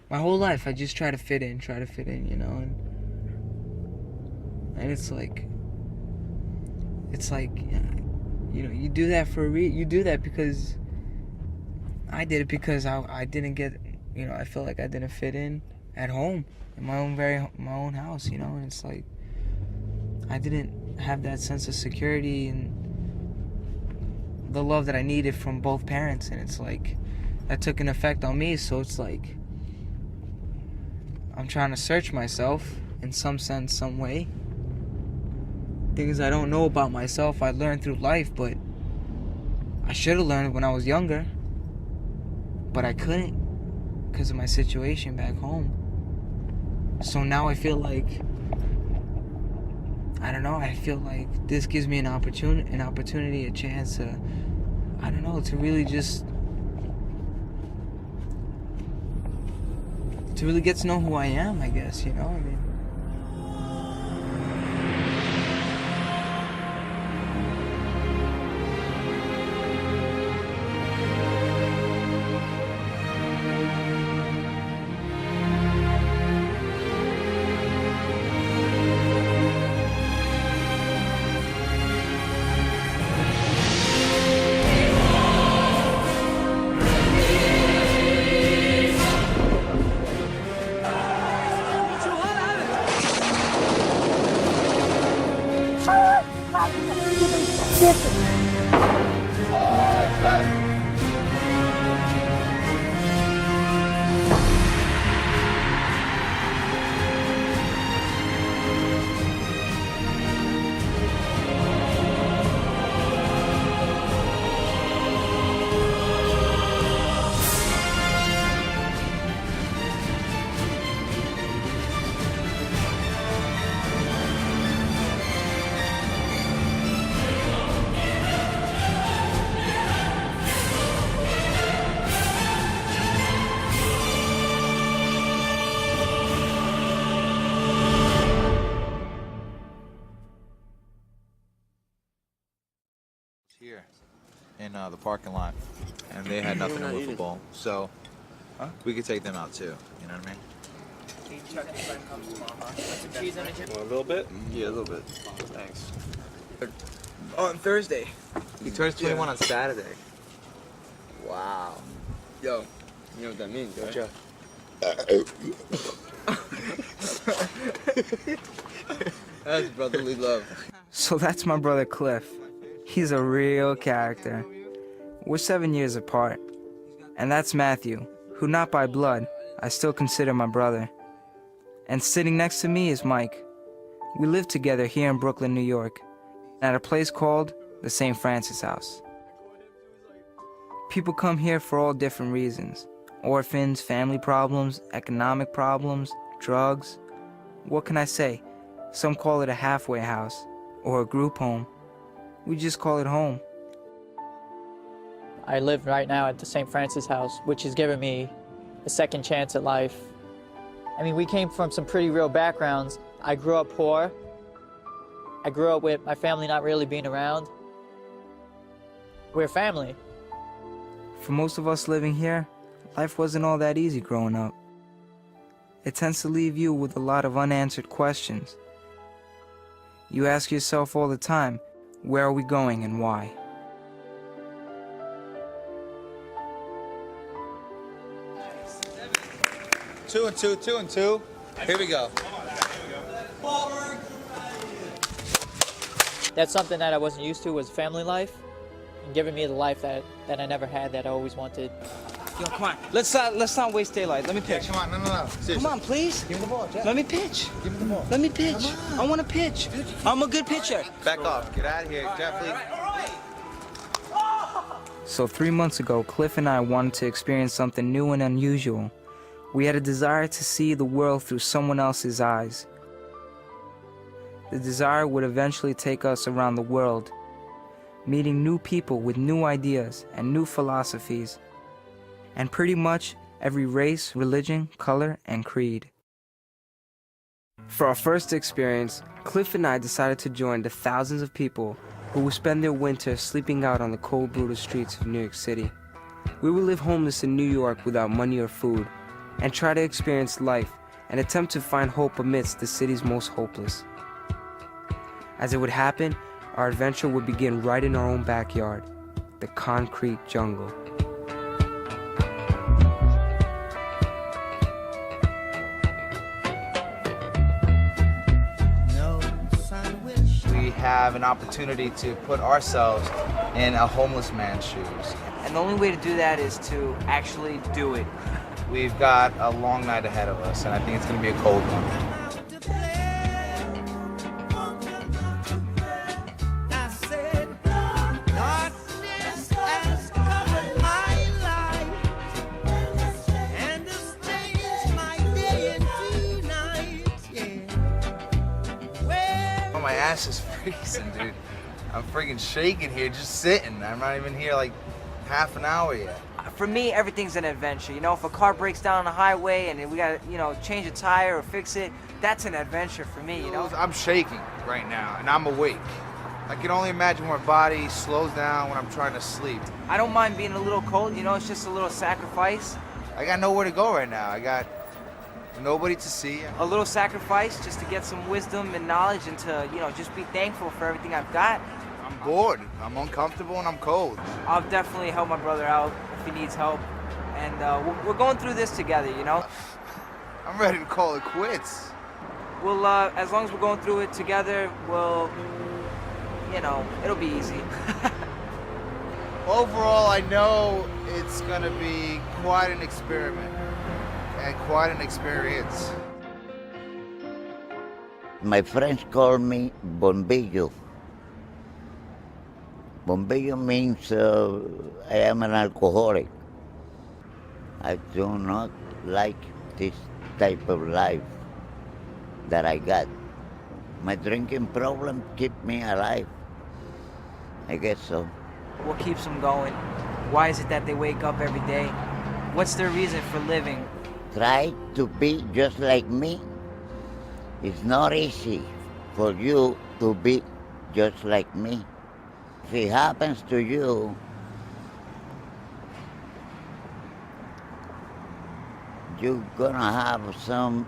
My whole life, I just try to fit in, you know, and it's like, you know, you do that you do that because I did it because I didn't get, you know, I felt like I didn't fit in at home, in my own house, you know, and it's like, I didn't have that sense of security and the love that I needed from both parents, and it's like, that took an effect on me, so it's like, I'm trying to search myself in some sense, some way. Things I don't know about myself, I learned through life, but I should have learned when I was younger, but I couldn't because of my situation back home. So now I feel like, I don't know, I feel like this gives me an opportunity, a chance to, I don't know, to really just, to really get to know who I am, I guess, you know, I mean. Here in the parking lot, and they had nothing to with the ball, so we could take them out too. You know what I mean? A little bit? Yeah, a little bit. Thanks. On Thursday. He turns 21 on Saturday. Wow. Yo. You know what that means, right? That's brotherly love. So that's my brother Cliff. He's a real character. We're 7 years apart. And that's Matthew, who not by blood, I still consider my brother. And sitting next to me is Mike. We live together here in Brooklyn, New York, at a place called the St. Francis House. People come here for all different reasons. Orphans, family problems, economic problems, drugs. What can I say? Some call it a halfway house or a group home. We just call it home. I live right now at the St. Francis House, which has given me a second chance at life. I mean, we came from some pretty real backgrounds. I grew up poor. I grew up with my family not really being around. We're family. For most of us living here, life wasn't all that easy growing up. It tends to leave you with a lot of unanswered questions. You ask yourself all the time, where are we going and why? Two and two. Here we go. That's something that I wasn't used to, was family life, and giving me the life that I never had, that I always wanted. Yo, come on. Let's not waste daylight. Let me pitch. Come on, no. Seriously. Come on, please. Give me the ball, Jeff. Let me pitch. Give me the ball. Let me pitch. I want to pitch. I'm a good pitcher. Back off. Get out of here, Jeff. So 3 months ago, Cliff and I wanted to experience something new and unusual. We had a desire to see the world through someone else's eyes. The desire would eventually take us around the world, meeting new people with new ideas and new philosophies, and pretty much every race, religion, color, and creed. For our first experience, Cliff and I decided to join the thousands of people who would spend their winter sleeping out on the cold, brutal streets of New York City. We would live homeless in New York without money or food, and try to experience life and attempt to find hope amidst the city's most hopeless. As it would happen, our adventure would begin right in our own backyard, the concrete jungle. We have an opportunity to put ourselves in a homeless man's shoes. And the only way to do that is to actually do it. We've got a long night ahead of us, and I think it's going to be a cold one. Oh, my ass is freezing, dude. I'm freaking shaking here, just sitting. I'm not even here like half an hour yet. For me, everything's an adventure. You know, if a car breaks down on the highway and we gotta, change a tire or fix it, that's an adventure for me, you know? I'm shaking right now, and I'm awake. I can only imagine my body slows down when I'm trying to sleep. I don't mind being a little cold, it's just a little sacrifice. I got nowhere to go right now. I got nobody to see. A little sacrifice just to get some wisdom and knowledge and to, just be thankful for everything I've got. I'm bored, I'm uncomfortable, and I'm cold. I'll definitely help my brother out if he needs help. And we're going through this together, I'm ready to call it quits. Well, as long as we're going through it together, we'll, it'll be easy. Overall, I know it's gonna be quite an experiment and quite an experience. My friends call me Bombillo. Bombillo means I am an alcoholic. I do not like this type of life that I got. My drinking problem keep me alive. I guess so. What keeps them going? Why is it that they wake up every day? What's their reason for living? Try to be just like me. It's not easy for you to be just like me. If it happens to you, you're gonna have some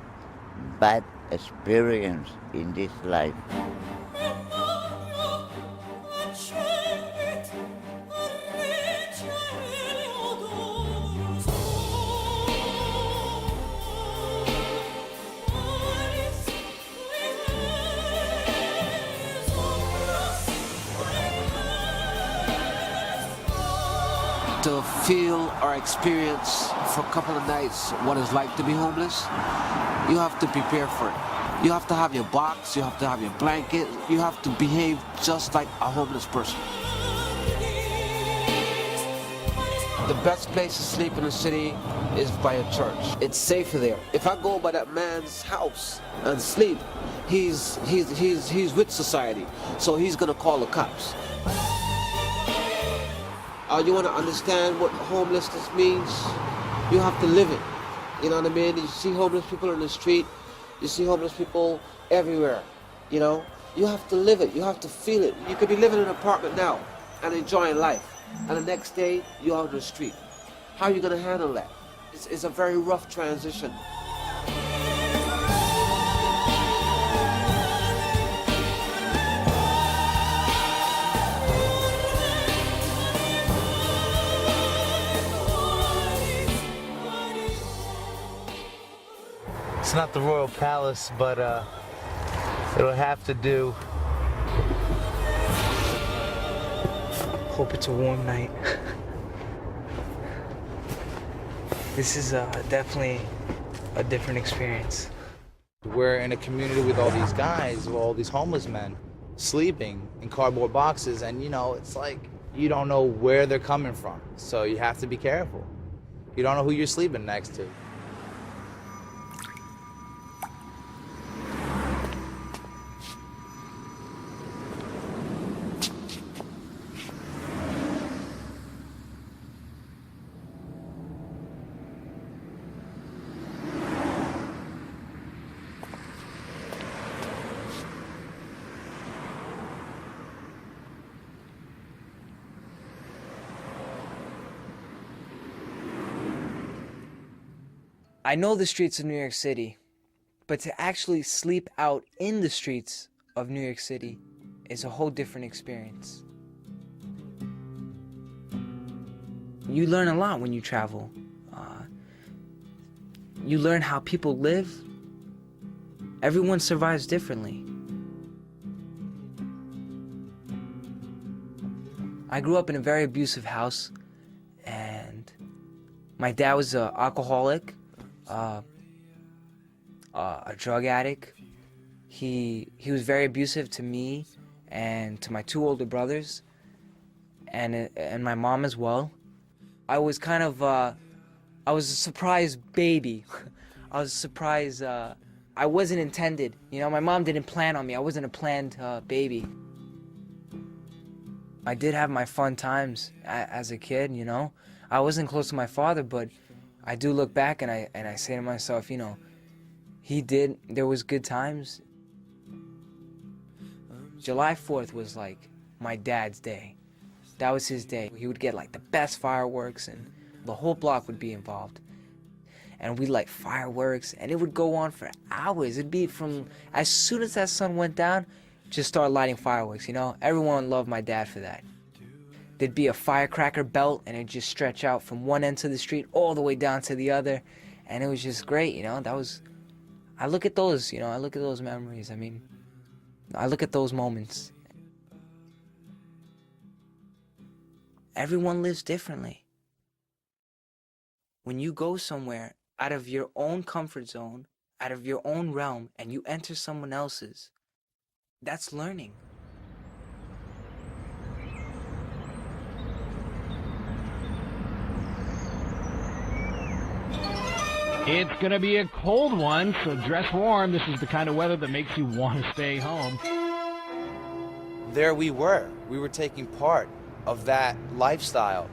bad experience in this life. To feel or experience for a couple of nights what it's like to be homeless, you have to prepare for it. You have to have your box, you have to have your blanket, you have to behave just like a homeless person. The best place to sleep in the city is by a church. It's safer there. If I go by that man's house and sleep, he's with society, so he's gonna call the cops. You want to understand what homelessness means? You have to live it. You know what I mean? You see homeless people in the street. You see homeless people everywhere. You have to live it. You have to feel it. You could be living in an apartment now and enjoying life, and the next day you're on the street. How are you going to handle that? It's a very rough transition. It's not the Royal Palace, but it'll have to do. Hope it's a warm night. This is definitely a different experience. We're in a community with all these guys, with all these homeless men, sleeping in cardboard boxes, and it's like you don't know where they're coming from, so you have to be careful. You don't know who you're sleeping next to. I know the streets of New York City, but to actually sleep out in the streets of New York City is a whole different experience. You learn a lot when you travel. You learn how people live. Everyone survives differently. I grew up in a very abusive house, and my dad was an alcoholic, a drug addict. He was very abusive to me and to my two older brothers, and my mom as well. I was kind of I was a surprise baby. I was a surprise. I wasn't intended. You know, my mom didn't plan on me. I wasn't a planned baby. I did have my fun times as a kid, you know. I wasn't close to my father, but I do look back and I say to myself, you know, there was good times. July 4th was like my dad's day. That was his day. He would get like the best fireworks and the whole block would be involved. And we'd light fireworks and it would go on for hours. It'd be from as soon as that sun went down, just start lighting fireworks, you know? Everyone loved my dad for that. There'd be a firecracker belt and it'd just stretch out from one end of the street all the way down to the other. And it was just great, you know? I look at those, you know, I look at those memories. I mean, I look at those moments. Everyone lives differently. When you go somewhere out of your own comfort zone, out of your own realm, and you enter someone else's, that's learning. It's going to be a cold one, so dress warm. This is the kind of weather that makes you want to stay home. There we were. We were taking part of that lifestyle.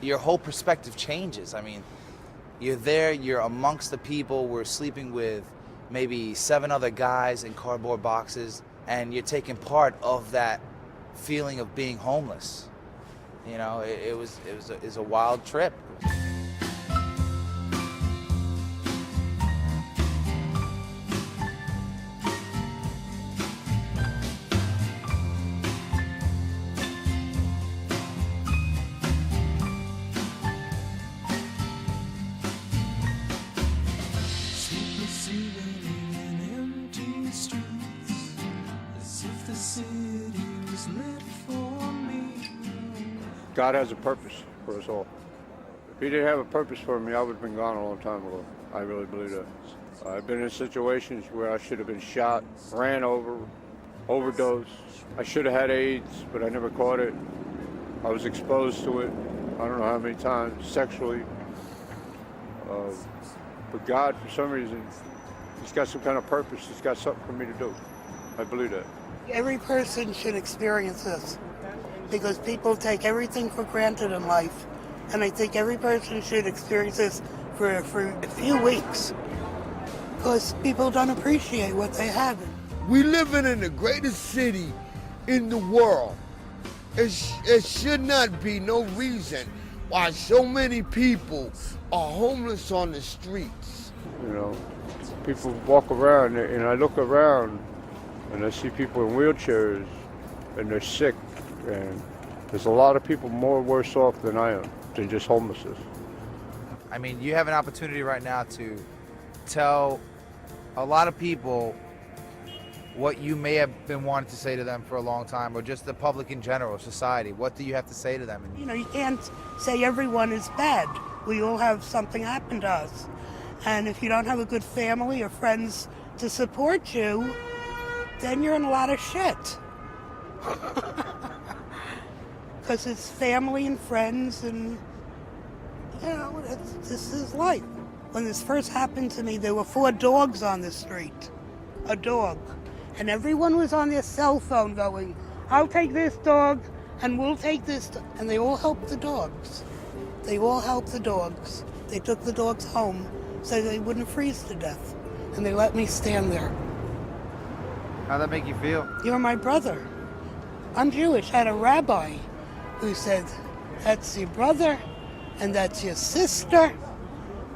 Your whole perspective changes. I mean, you're there, you're amongst the people, we're sleeping with maybe 7 other guys in cardboard boxes, and you're taking part of that feeling of being homeless. You know, it was a wild trip. God has a purpose for us all. If he didn't have a purpose for me, I would have been gone a long time ago. I really believe that. I've been in situations where I should have been shot, ran over, overdosed. I should have had AIDS, but I never caught it. I was exposed to it, I don't know how many times, sexually. But God, for some reason, he's got some kind of purpose. He's got something for me to do. I believe that. Every person should experience this because people take everything for granted in life. And I think every person should experience this for a few weeks because people don't appreciate what they have. We living in the greatest city in the world. It should not be no reason why so many people are homeless on the streets. You know, people walk around and I look around and I see people in wheelchairs and they're sick, and there's a lot of people more worse off than I am, than just homelessness. I mean, you have an opportunity right now to tell a lot of people what you may have been wanting to say to them for a long time, or just the public in general, society. What do you have to say to them? You know, you can't say everyone is bad. We all have something happen to us. And if you don't have a good family or friends to support you, then you're in a lot of shit. Because it's family and friends and, you know, this is life. When this first happened to me, there were 4 dogs on the street. A dog. And everyone was on their cell phone going, I'll take this dog and we'll take this. And they all helped the dogs. They all helped the dogs. They took the dogs home so they wouldn't freeze to death. And they let me stand there. How'd that make you feel? You're my brother. I'm Jewish. I had a rabbi who said, that's your brother and that's your sister.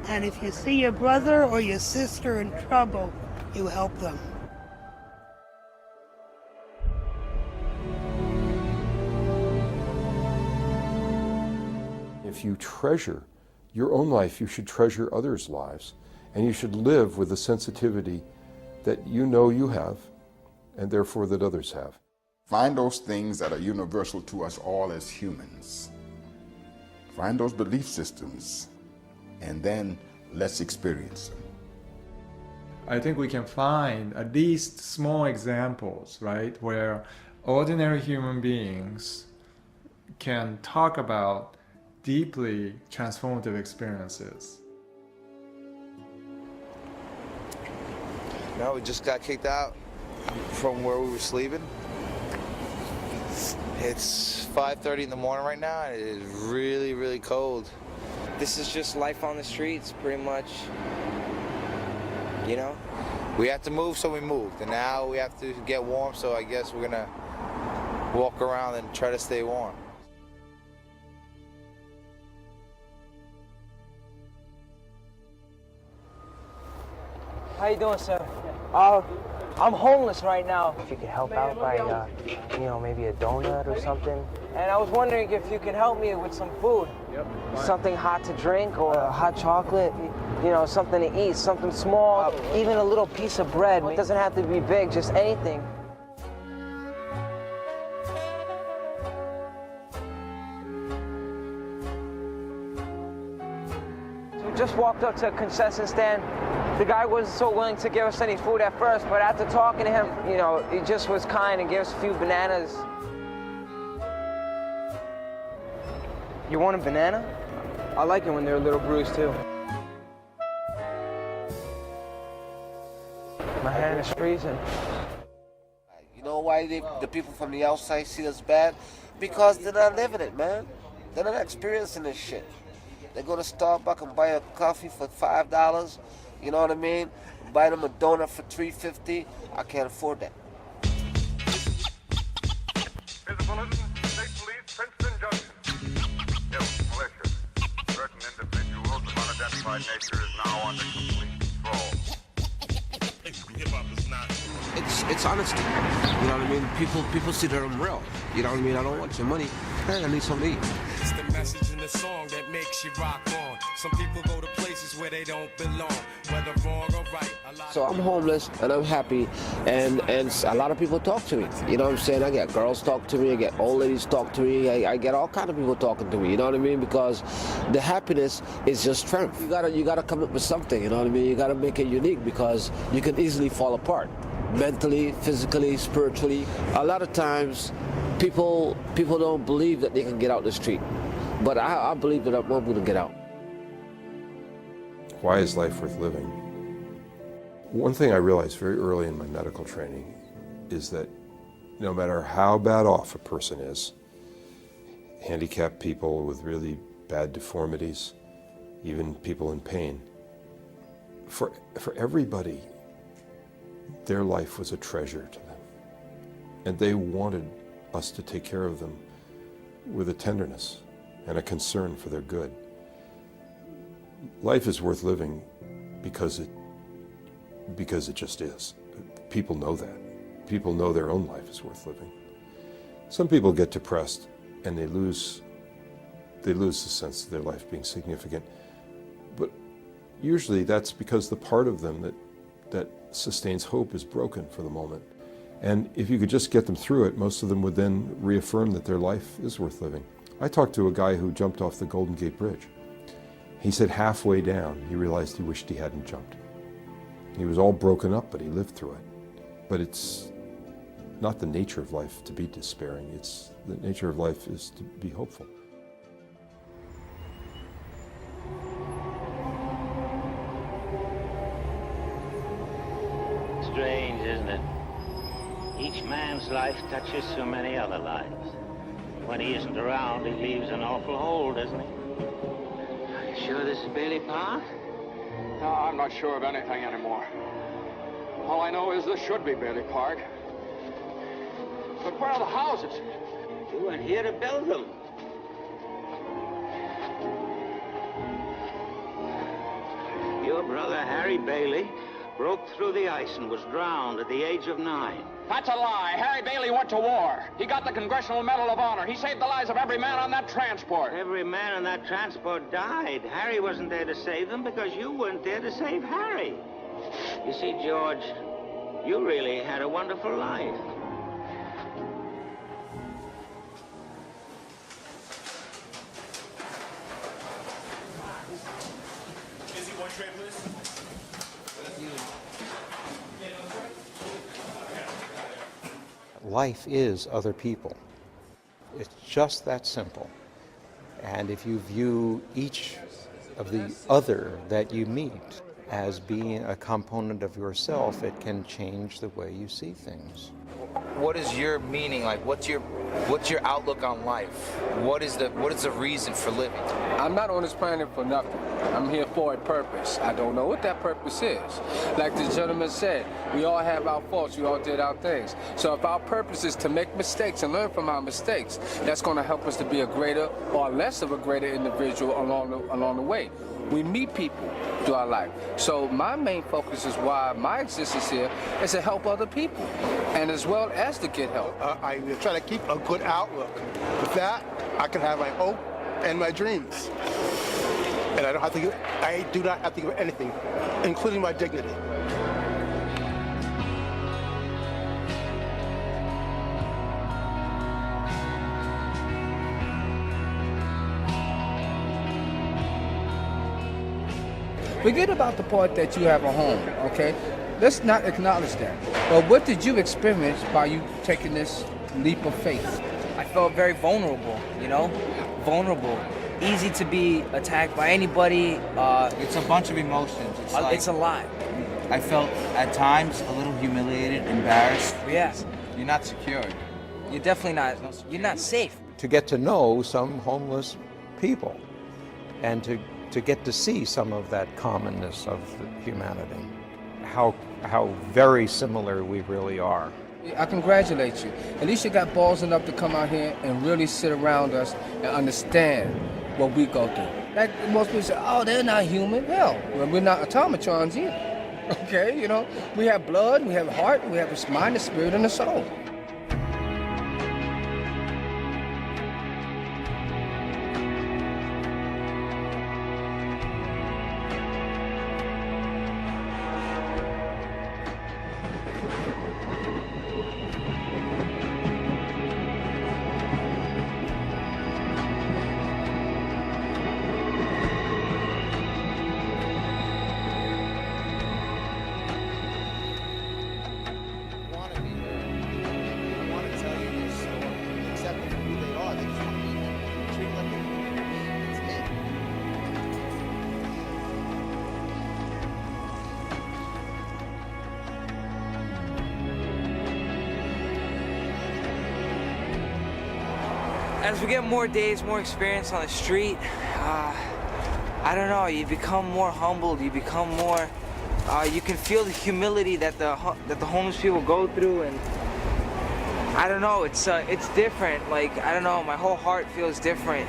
And if you see your brother or your sister in trouble, you help them. If you treasure your own life, you should treasure others' lives. And you should live with the sensitivity that you know you have, and therefore that others have. Find those things that are universal to us all as humans. Find those belief systems, and then let's experience them. I think we can find at least small examples, right, where ordinary human beings can talk about deeply transformative experiences. No, we just got kicked out from where we were sleeping. It's 5:30 in the morning right now, and it is really, really cold. This is just life on the streets, pretty much. You know? We had to move, so we moved, and now we have to get warm, so I guess we're gonna walk around and try to stay warm. How you doing, sir? I'm homeless right now. If you could help out by, you know, maybe a donut or something. And I was wondering if you could help me with some food. Yep. Something hot to drink or hot chocolate, you know, something to eat, something small, even a little piece of bread. It doesn't have to be big, just anything. So we just walked up to a concession stand. The guy wasn't so willing to give us any food at first, but after talking to him, you know, he just was kind and gave us a few bananas. You want a banana? I like it when they're a little bruised too. My hand is freezing. You know why the people from the outside see us bad? Because they're not living it, man. They're not experiencing this shit. They go to Starbucks and buy a coffee for $5. You know what I mean? Buy them a donut for $3.50. I can't afford that. Here's a bulletin. State Police, Princeton Junction. Yes, militia. Certain individuals of unidentified nature is now under complete control. Hip-hop is not. It's honesty. You know what I mean? People see that I'm real. You know what I mean? I don't want your money. Hey, I need something to eat. It's the message in the song that makes you rock on. Some people go to places where they don't belong, whether wrong or right. So I'm homeless and I'm happy, and a lot of people talk to me. You know what I'm saying? I get girls talk to me, I get old ladies talk to me, I get all kind of people talking to me. You know what I mean? Because the happiness is just strength. You gotta come up with something. You know what I mean? You gotta make it unique because you can easily fall apart, mentally, physically, spiritually. A lot of times, people don't believe that they can get out the street, but I believe that I'm going to get out. Why is life worth living? One thing I realized very early in my medical training is that no matter how bad off a person is, handicapped people with really bad deformities, even people in pain, for everybody, their life was a treasure to them. And they wanted us to take care of them with a tenderness and a concern for their good. Life is worth living because it just is. People know that. People know their own life is worth living. Some people get depressed and they lose the sense of their life being significant. But usually that's because the part of them that sustains hope is broken for the moment. And if you could just get them through it, most of them would then reaffirm that their life is worth living. I talked to a guy who jumped off the Golden Gate Bridge. He said halfway down, he realized he wished he hadn't jumped. He was all broken up, but he lived through it. But it's not the nature of life to be despairing. It's the nature of life is to be hopeful. Strange, isn't it? Each man's life touches so many other lives. When he isn't around, he leaves an awful hole, doesn't he? Are you sure this is Bailey Park? No, I'm not sure of anything anymore. All I know is this should be Bailey Park. But where are the houses? You weren't here to build them. your brother Harry Bailey broke through the ice and was drowned at the age of 9. That's a lie. Harry Bailey went to war. He got the Congressional Medal of Honor. He saved the lives of every man on that transport. Every man on that transport died. Harry wasn't there to save them because you weren't there to save Harry. You see, George, you really had a wonderful life. Life is other people. It's just that simple. And if you view each of the other that you meet as being a component of yourself, it can change the way you see things. What is your meaning? Like, what's your outlook on life? What is the reason for living? I'm not on this planet for nothing. I'm here for a purpose. I don't know what that purpose is. Like the gentleman said, we all have our faults. We all did our things. So if our purpose is to make mistakes and learn from our mistakes, that's going to help us to be a greater or less of a greater individual along the way. We meet people through our life. So my main focus is why my existence here is to help other people, and as well as to get help. I try to keep a good outlook. With that, I can have my hope and my dreams. And I do not have to give anything, including my dignity. Forget about the part that you have a home, okay? Let's not acknowledge that. But what did you experience by you taking this leap of faith? I felt very vulnerable, you know? Vulnerable. Easy to be attacked by anybody. It's a bunch of emotions. It's a lot. I felt at times a little humiliated, embarrassed. Yeah. You're not secured. You're definitely not. You're not safe. To get to know some homeless people and to get to see some of that commonness of humanity, how very similar we really are. I congratulate you. At least you got balls enough to come out here and really sit around us and understand what we go through. Like most people say, oh, they're not human. Hell, well, we're not automatons either. Okay, you know, we have blood, we have a heart, we have a mind, a spirit, and a soul. As we get more days, more experience on the street, I don't know, you become more humbled, you become more, you can feel the humility that the homeless people go through, and I don't know, it's different. Like, I don't know, my whole heart feels different.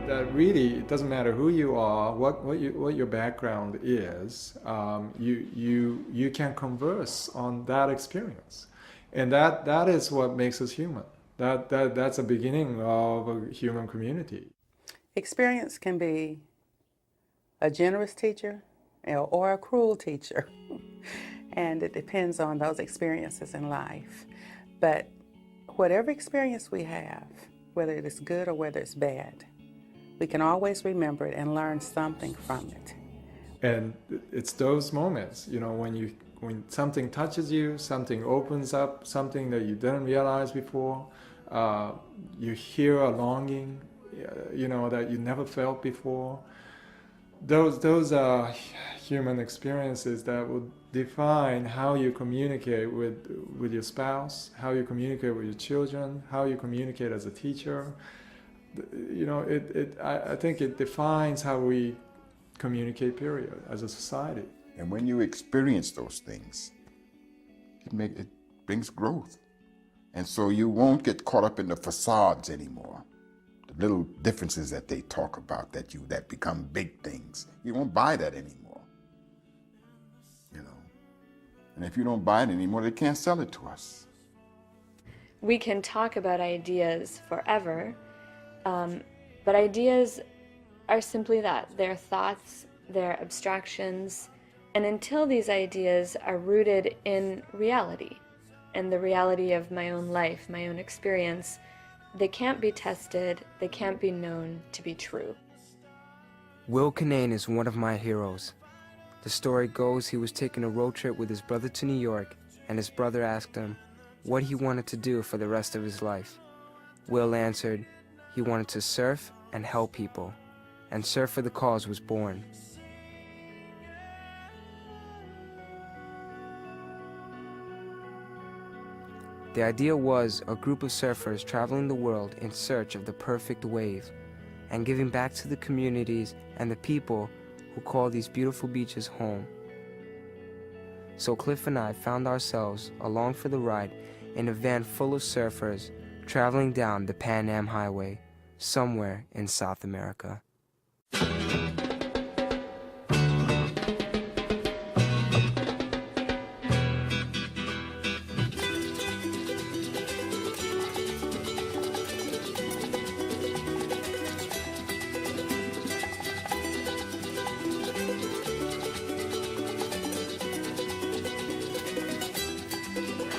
That really, it doesn't matter who you are, what your background is. You can converse on that experience, and that is what makes us human. That's a beginning of a human community. Experience can be a generous teacher or a cruel teacher, and it depends on those experiences in life. But whatever experience we have, whether it is good or whether it's bad, we can always remember it and learn something from it. And it's those moments, you know, when something touches you, something opens up, something that you didn't realize before, you hear a longing, you know, that you never felt before. Those are human experiences that will define how you communicate with your spouse, how you communicate with your children, how you communicate as a teacher. you know, I think it defines how we communicate, period, as a society. And when you experience those things, it brings growth. And so you won't get caught up in the facades anymore. The little differences that they talk about that become big things. You won't buy that anymore. You know. And if you don't buy it anymore, they can't sell it to us. We can talk about ideas forever, but ideas are simply that. They're thoughts, they're abstractions, and until these ideas are rooted in reality, and the reality of my own life, my own experience, they can't be tested, they can't be known to be true. Will Kinane is one of my heroes. The story goes he was taking a road trip with his brother to New York, and his brother asked him what he wanted to do for the rest of his life. Will answered he wanted to surf and help people, and Surf for the Cause was born. The idea was a group of surfers traveling the world in search of the perfect wave and giving back to the communities and the people who call these beautiful beaches home. So Cliff and I found ourselves along for the ride in a van full of surfers traveling down the Pan Am Highway somewhere in South America.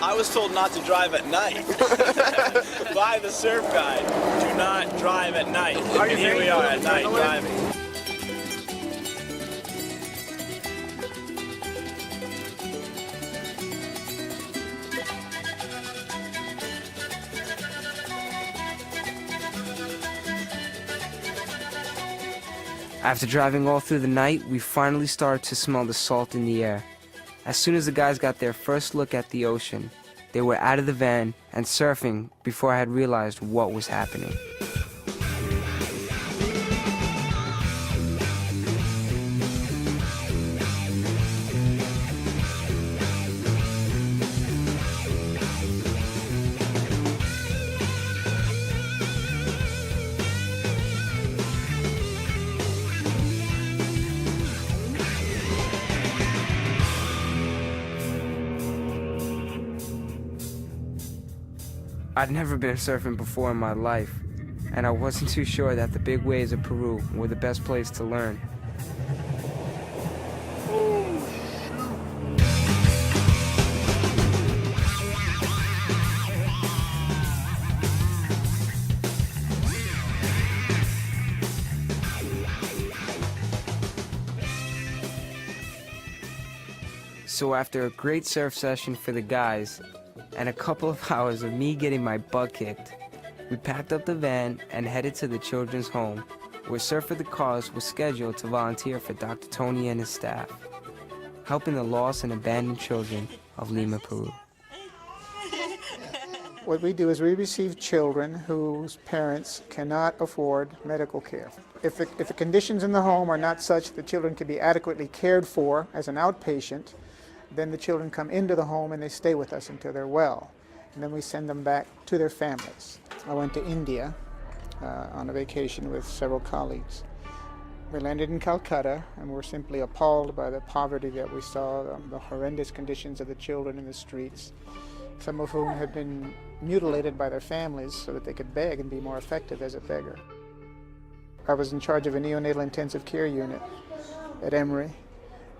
I was told not to drive at night by the surf guide. Do not drive at night. And here we are at night driving. After driving all through the night, we finally started to smell the salt in the air. As soon as the guys got their first look at the ocean, they were out of the van and surfing before I had realized what was happening. I'd never been surfing before in my life, and I wasn't too sure that the big waves of Peru were the best place to learn. So after a great surf session for the guys, and a couple of hours of me getting my butt kicked, we packed up the van and headed to the children's home, where Surf for the Cause was scheduled to volunteer for Dr. Tony and his staff, helping the lost and abandoned children of Lima, Peru. What we do is we receive children whose parents cannot afford medical care. If the conditions in the home are not such that children can be adequately cared for as an outpatient, then the children come into the home and they stay with us until they're well. And then we send them back to their families. I went to India on a vacation with several colleagues. We landed in Calcutta and were simply appalled by the poverty that we saw, the horrendous conditions of the children in the streets, some of whom had been mutilated by their families so that they could beg and be more effective as a beggar. I was in charge of a neonatal intensive care unit at Emory.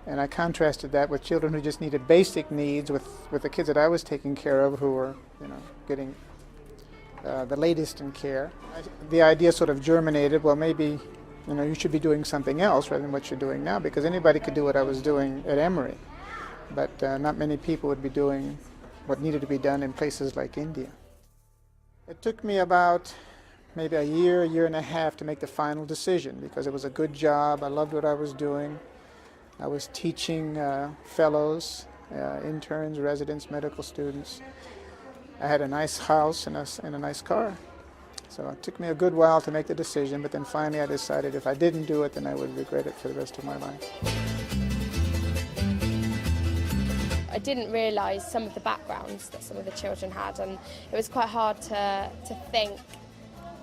And I contrasted that with children who just needed basic needs with the kids that I was taking care of who were, getting the latest in care. The idea sort of germinated, well, maybe, you should be doing something else rather than what you're doing now, because anybody could do what I was doing at Emory, but not many people would be doing what needed to be done in places like India. It took me about maybe a year and a half to make the final decision, because it was a good job. I loved what I was doing. I was teaching fellows, interns, residents, medical students. I had a nice house and a nice car. So it took me a good while to make the decision, but then finally I decided if I didn't do it, then I would regret it for the rest of my life. I didn't realise some of the backgrounds that some of the children had, and it was quite hard to think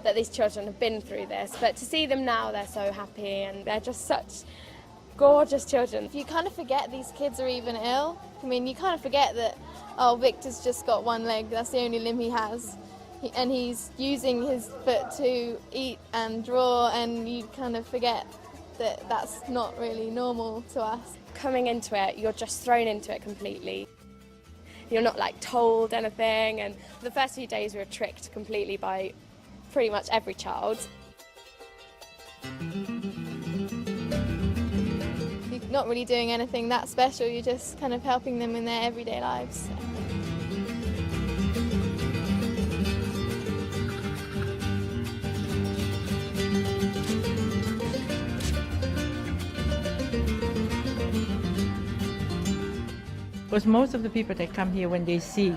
that these children have been through this. But to see them now, they're so happy and they're just such gorgeous children. You kind of forget these kids are even ill. I mean, you kind of forget that, oh, Victor's just got one leg, that's the only limb he has. And he's using his foot to eat and draw, and you kind of forget that that's not really normal to us. Coming into it, you're just thrown into it completely. You're not like told anything, and the first few days we were tricked completely by pretty much every child. You're not really doing anything that special, you're just kind of helping them in their everyday lives. Because most of the people that come here, when they see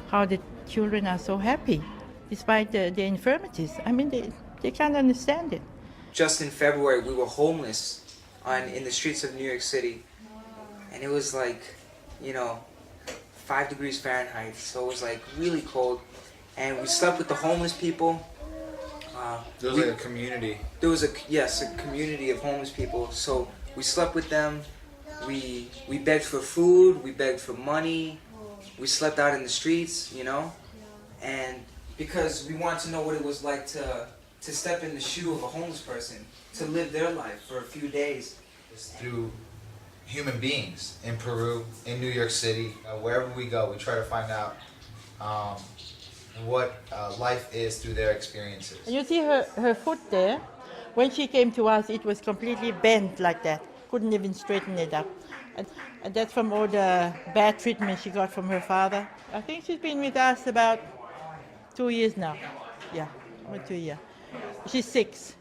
how the children are so happy, despite the infirmities, I mean, they can't understand it. Just in February, we were homeless in the streets of New York City, and it was like, 5 degrees Fahrenheit, so it was like really cold, and we slept with the homeless people. There was like a community. There was a community of homeless people, so we slept with them. We begged for food, we begged for money, we slept out in the streets, and because we wanted to know what it was like to step in the shoe of a homeless person, to live their life for a few days. Through human beings in Peru, in New York City, wherever we go, we try to find out what life is through their experiences. You see her foot there? When she came to us, it was completely bent like that. Couldn't even straighten it up. And that's from all the bad treatment she got from her father. I think she's been with us about 2 years now. Yeah, about 2 years. She's 6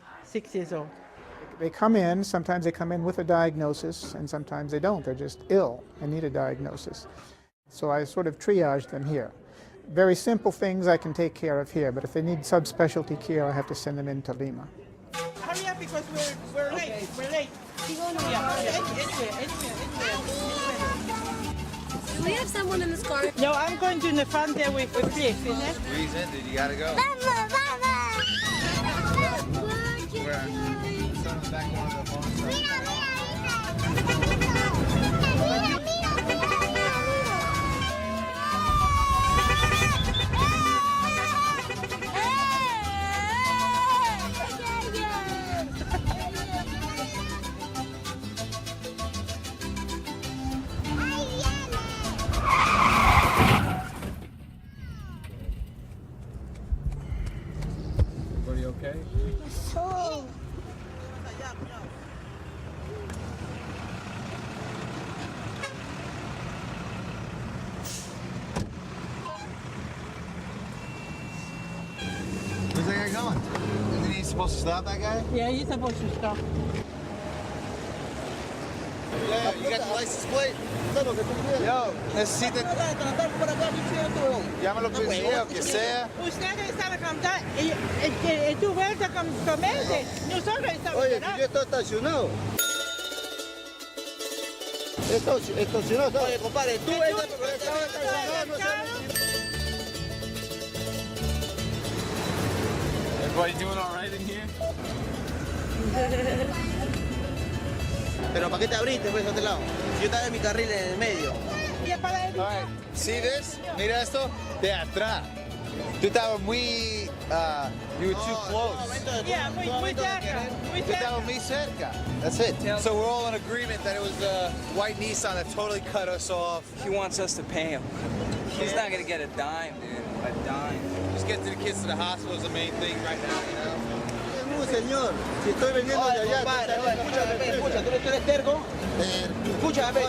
years old. They come in, sometimes they come in with a diagnosis, and sometimes they don't. They're just ill and need a diagnosis. So I sort of triage them here. Very simple things I can take care of here, but if they need subspecialty care, I have to send them into Lima. Hurry up because we're late. Okay. We're late. Do we have someone in this car? No, I'm going to the front there with Cliff, isn't it? Reason, did you gotta go? Everybody okay? Where's that guy going? Isn't he supposed to stop, that guy? Yeah, he's supposed to stop. Yeah, you got the license plate? Yo, necesita... Llámalo a la policía o que sea. Ustedes están acá, tu vuelta con mente. Nosotros estamos... Oye, yo estoy estacionado. Estacionado. Oye, compadre, tú estás estacionado. Everybody doing all right in here? Pero ¿para qué te abriste pues, de otro lado? Yo estaba en mi carril en el medio. All right, see this? Mira esto de atrás. Tú estabas muy... you were too close. Yeah, muy cerca. Tú estabas muy cerca. That's it. So we're all in agreement that it was the white Nissan that totally cut us off. He wants us to pay him. He's not gonna get a dime, dude. A dime. Just get the kids to the hospital is the main thing right now, you know? Señor, si estoy vendiendo de allá... Compadre, escúchame, tú eres terco. Escúchame.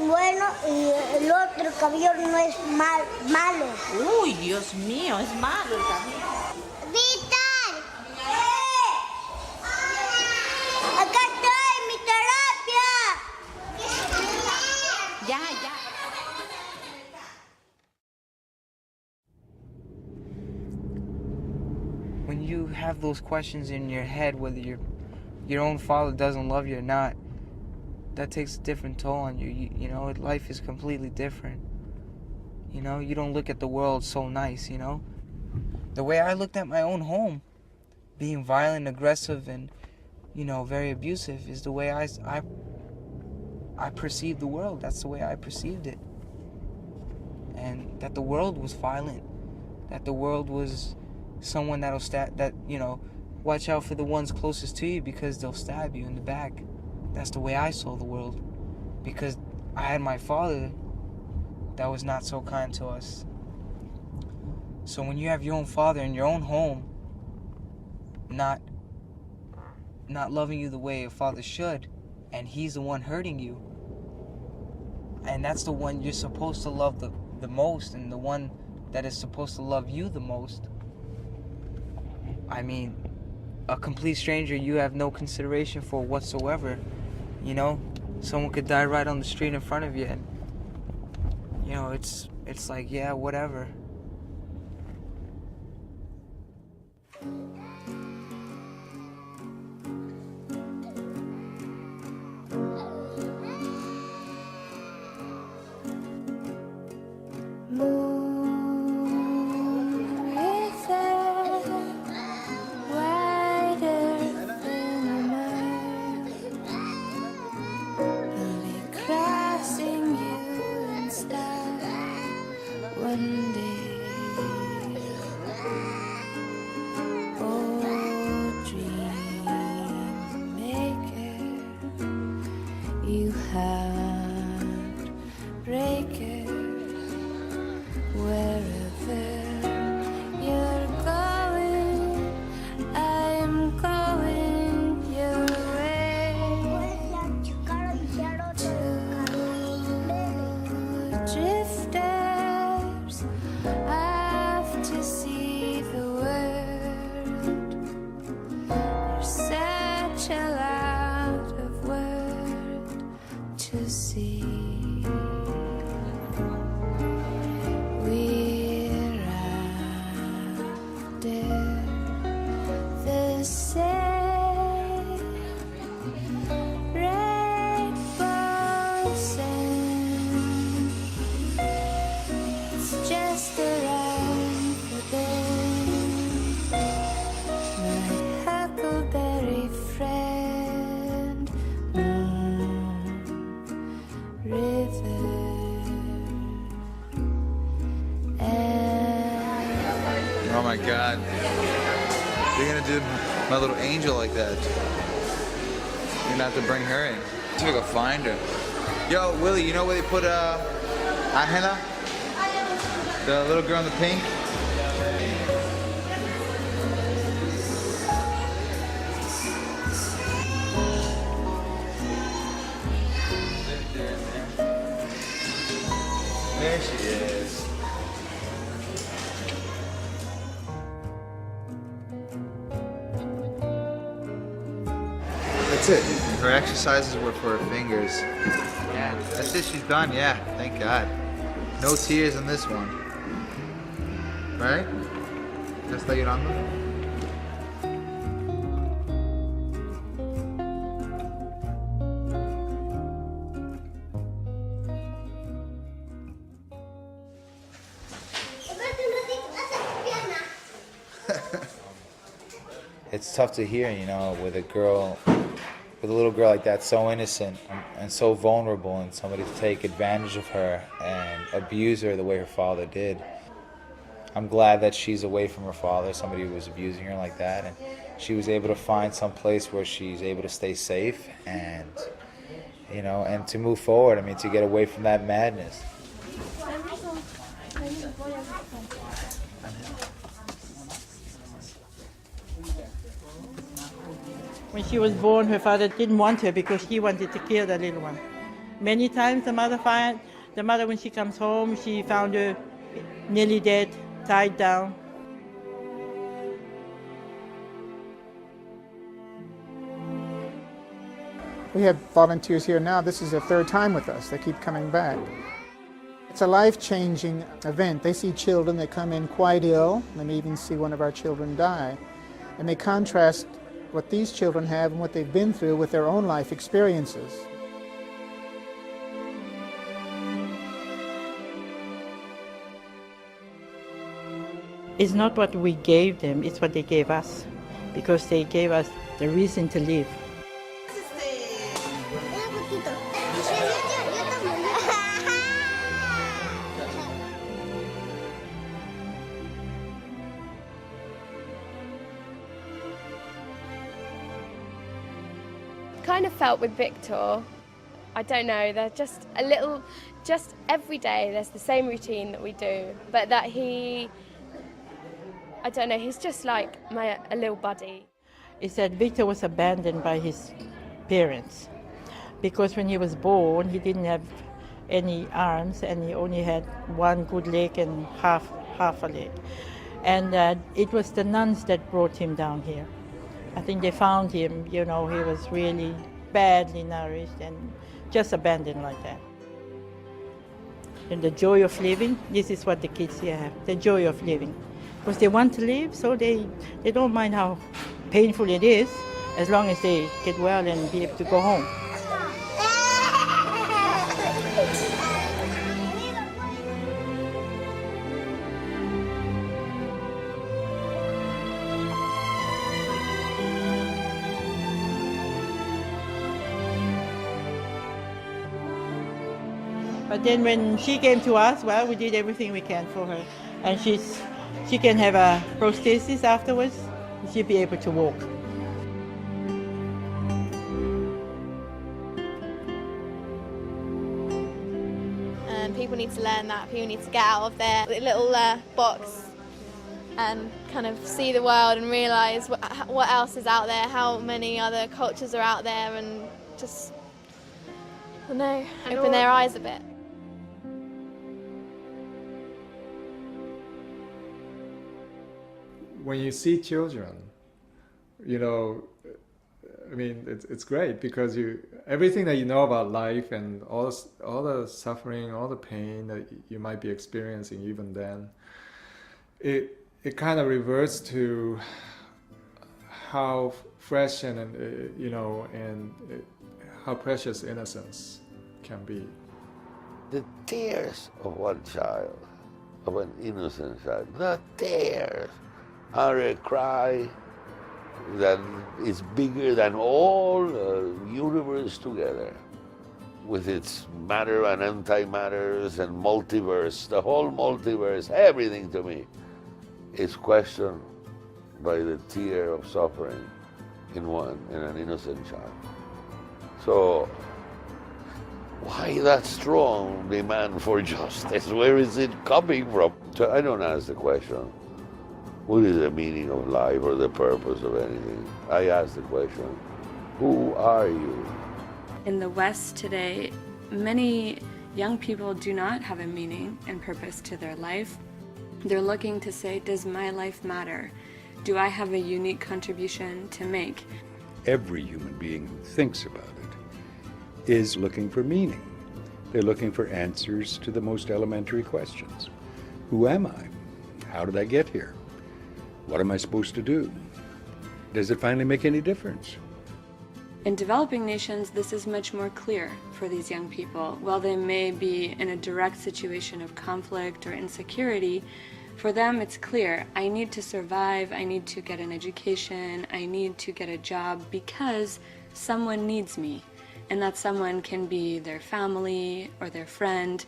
bueno y el otro camión no es malo. Uy, Dios mío, es malo el camión. ¡Víctor! ¡Acá estoy, mi terapia! Ya. When you have those questions in your head, whether your own father doesn't love you or not, that takes a different toll on you. You know, life is completely different. You know, you don't look at the world so nice, you know? The way I looked at my own home, being violent, aggressive, and, you know, very abusive, is the way I perceived the world. That's the way I perceived it. And that the world was violent. That the world was someone that, you know, watch out for the ones closest to you because they'll stab you in the back. That's the way I saw the world. Because I had my father that was not so kind to us. So when you have your own father in your own home, not loving you the way a father should, and he's the one hurting you, and that's the one you're supposed to love the most, and the one that is supposed to love you the most. I mean, a complete stranger you have no consideration for whatsoever, you know? Someone could die right on the street in front of you, and, you know, it's like, yeah, whatever. One day, oh dream maker, you heart breaker, wherever you're going, I'm going your way. Drifters have to see the world. There's such a lot of world to see. We're after the same rainbows, and it's just around the bend. My huckleberry friend, river. Oh my God. You're gonna do my little angel like that. You're gonna have to bring her in. See if I can find her. Yo, Willie, you know where they put Angela? The little girl in the pink? There she is. That's it. Her exercises were for her fingers. Yeah, that's it. She's done. Yeah, thank God. No tears in this one. Right? ¿Ya está llorando? It's tough to hear, you know, with a little girl like that, so innocent and so vulnerable, and somebody to take advantage of her and abuse her the way her father did. I'm glad that she's away from her father, somebody who was abusing her like that, and she was able to find some place where she's able to stay safe and, you know, and to move forward. I mean, to get away from that madness. When she was born, her father didn't want her because he wanted to kill the little one. Many times the mother, when she comes home, she found her nearly dead, tied down. We have volunteers here now. This is their third time with us. They keep coming back. It's a life-changing event. They see children that come in quite ill. They may even see one of our children die. And they contrast what these children have and what they've been through with their own life experiences. It's not what we gave them, it's what they gave us, because they gave us the reason to live. Kind of felt with Victor, I don't know, they're just a little, just every day there's the same routine that we do, but that he, I don't know, he's just like a little buddy. It's that Victor was abandoned by his parents because when he was born he didn't have any arms and he only had one good leg and half a leg. And it was the nuns that brought him down here. I think they found him, you know, he was really badly nourished and just abandoned like that. And the joy of living, this is what the kids here have, the joy of living. Because they want to live, so they don't mind how painful it is, as long as they get well and be able to go home. But then when she came to us, well, we did everything we can for her. And she can have a prosthesis afterwards. She'll be able to walk. And people need to learn that. People need to get out of their little box and kind of see the world and realise what else is out there, how many other cultures are out there, and just, I don't know, open their eyes a bit. When you see children, you know, I mean, it's great because everything that you know about life and all the suffering, all the pain that you might be experiencing even then, it kind of reverts to how fresh and you know, and how precious innocence can be. The tears of one child, of an innocent child, the tears are a cry that is bigger than all the universe together, with its matter and antimatters and multiverse, the whole multiverse, everything to me is questioned by the tear of suffering in an innocent child. So why that strong demand for justice? Where is it coming from? So I don't ask the question, what is the meaning of life or the purpose of anything? I ask the question, who are you? In the West today, many young people do not have a meaning and purpose to their life. They're looking to say, does my life matter? Do I have a unique contribution to make? Every human being who thinks about it is looking for meaning. They're looking for answers to the most elementary questions. Who am I? How did I get here? What am I supposed to do? Does it finally make any difference? In developing nations, this is much more clear for these young people. While they may be in a direct situation of conflict or insecurity, for them it's clear, I need to survive, I need to get an education, I need to get a job because someone needs me. And that someone can be their family or their friend.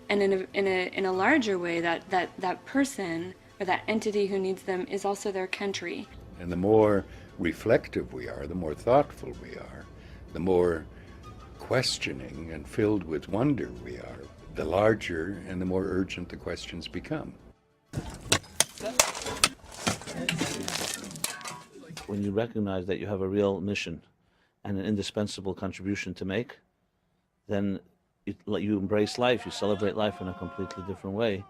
And in a larger way, that person or that entity who needs them is also their country. And the more reflective we are, the more thoughtful we are, the more questioning and filled with wonder we are, the larger and the more urgent the questions become. When you recognize that you have a real mission and an indispensable contribution to make, then You embrace life, you celebrate life in a completely different way,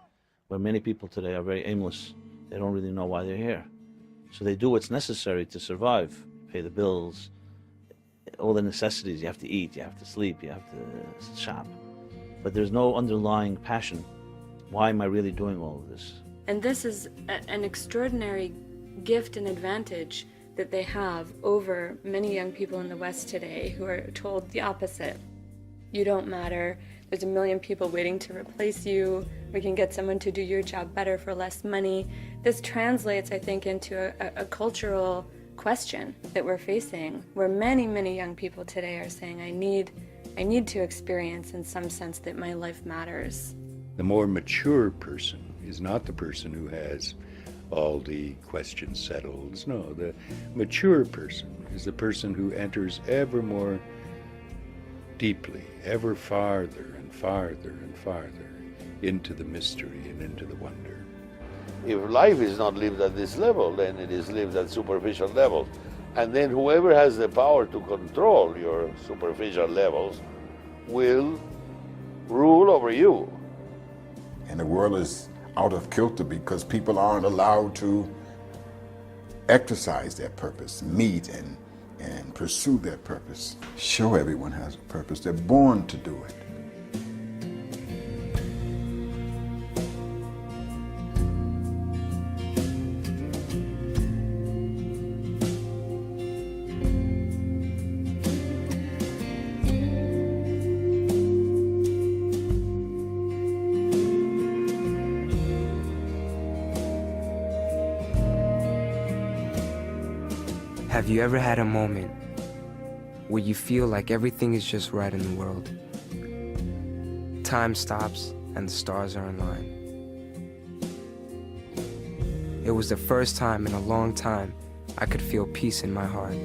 where many people today are very aimless. They don't really know why they're here. So they do what's necessary to survive, pay the bills, all the necessities. You have to eat, you have to sleep, you have to shop. But there's no underlying passion. Why am I really doing all of this? And this is an extraordinary gift and advantage that they have over many young people in the West today who are told the opposite. You don't matter, there's a million people waiting to replace you, we can get someone to do your job better for less money. This translates, I think, into a cultural question that we're facing, where many, many young people today are saying, I need to experience in some sense that my life matters. The more mature person is not the person who has all the questions settled. No, the mature person is the person who enters ever more deeply, ever farther and farther and farther into the mystery and into the wonder. If life is not lived at this level, then it is lived at superficial levels. And then whoever has the power to control your superficial levels will rule over you. And the world is out of kilter because people aren't allowed to exercise their purpose, meet and pursue their purpose. Show everyone has a purpose. They're born to do it. Have you ever had a moment where you feel like everything is just right in the world? Time stops and the stars are in line. It was the first time in a long time I could feel peace in my heart.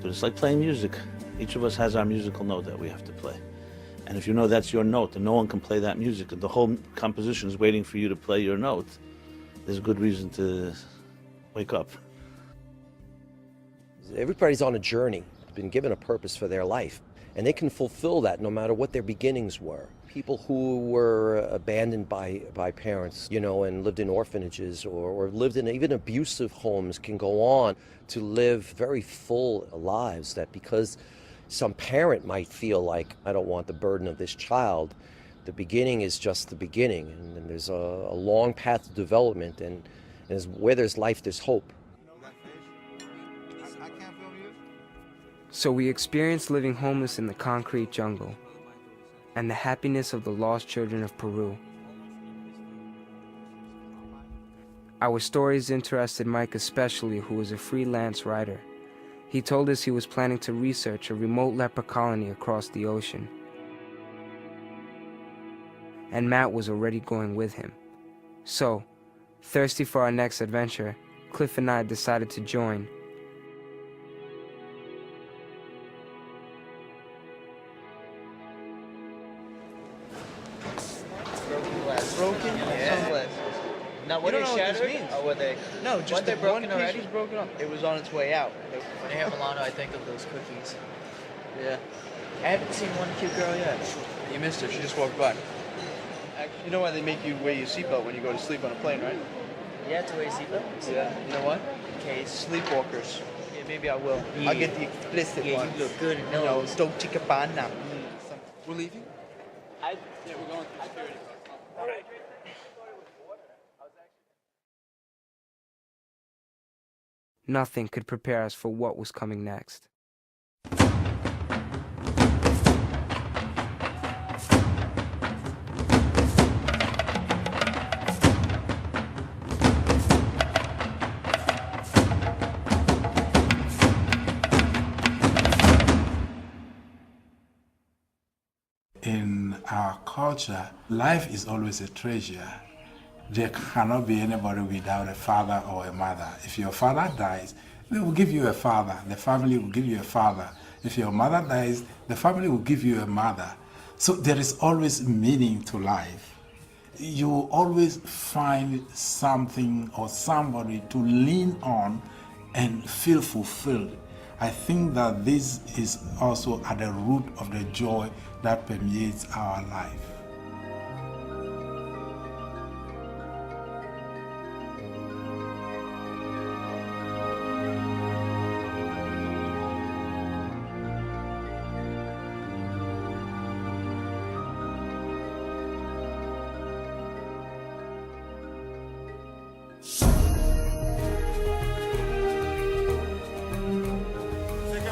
It's like playing music. Each of us has our musical note that we have to play. And if you know that's your note and no one can play that music and the whole composition is waiting for you to play your note, there's a good reason to wake up. Everybody's on a journey, been given a purpose for their life, and they can fulfill that no matter what their beginnings were. People who were abandoned by parents, and lived in orphanages or lived in even abusive homes can go on to live very full lives, that because some parent might feel like, I don't want the burden of this child, the beginning is just the beginning, and then there's a long path of development, and where there's life, there's hope. So we experienced living homeless in the concrete jungle and the happiness of the lost children of Peru. Our stories interested Mike especially, who was a freelance writer. He told us he was planning to research a remote leper colony across the ocean. And Matt was already going with him. So, thirsty for our next adventure, Cliff and I decided to join. Broken? Yeah. Sunglasses. Now, what they shattered? Or were they? No, just the one piece was broken up. It was on its way out. When I hear Milano, I think of those cookies. Yeah. I haven't seen one cute girl yet. You missed her. She just walked by. Actually, you know why they make you wear your seatbelt when you go to sleep on a plane, right? Yeah, to wear your seatbelt? Yeah. You know what? In case. Sleepwalkers. Yeah, maybe I will. Yeah. I'll get the explicit one. Yeah, you look good in those. Don't chicapana. We're leaving? Yeah, we're going to security. All right. Nothing could prepare us for what was coming next. our culture, life is always a treasure. There cannot be anybody without a father or a mother. If your father dies, they will give you a father. The family will give you a father. If your mother dies, the family will give you a mother. So there is always meaning to life. You will always find something or somebody to lean on and feel fulfilled. I think that this is also at the root of the joy that permeates our life.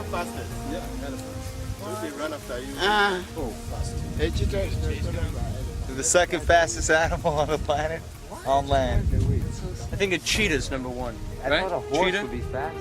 Fastest. Yeah, kind of fast. We'll run after you. The second fastest animal on the planet on land. I think a cheetah's number one. I right? thought a horse Cheetah? would be fast.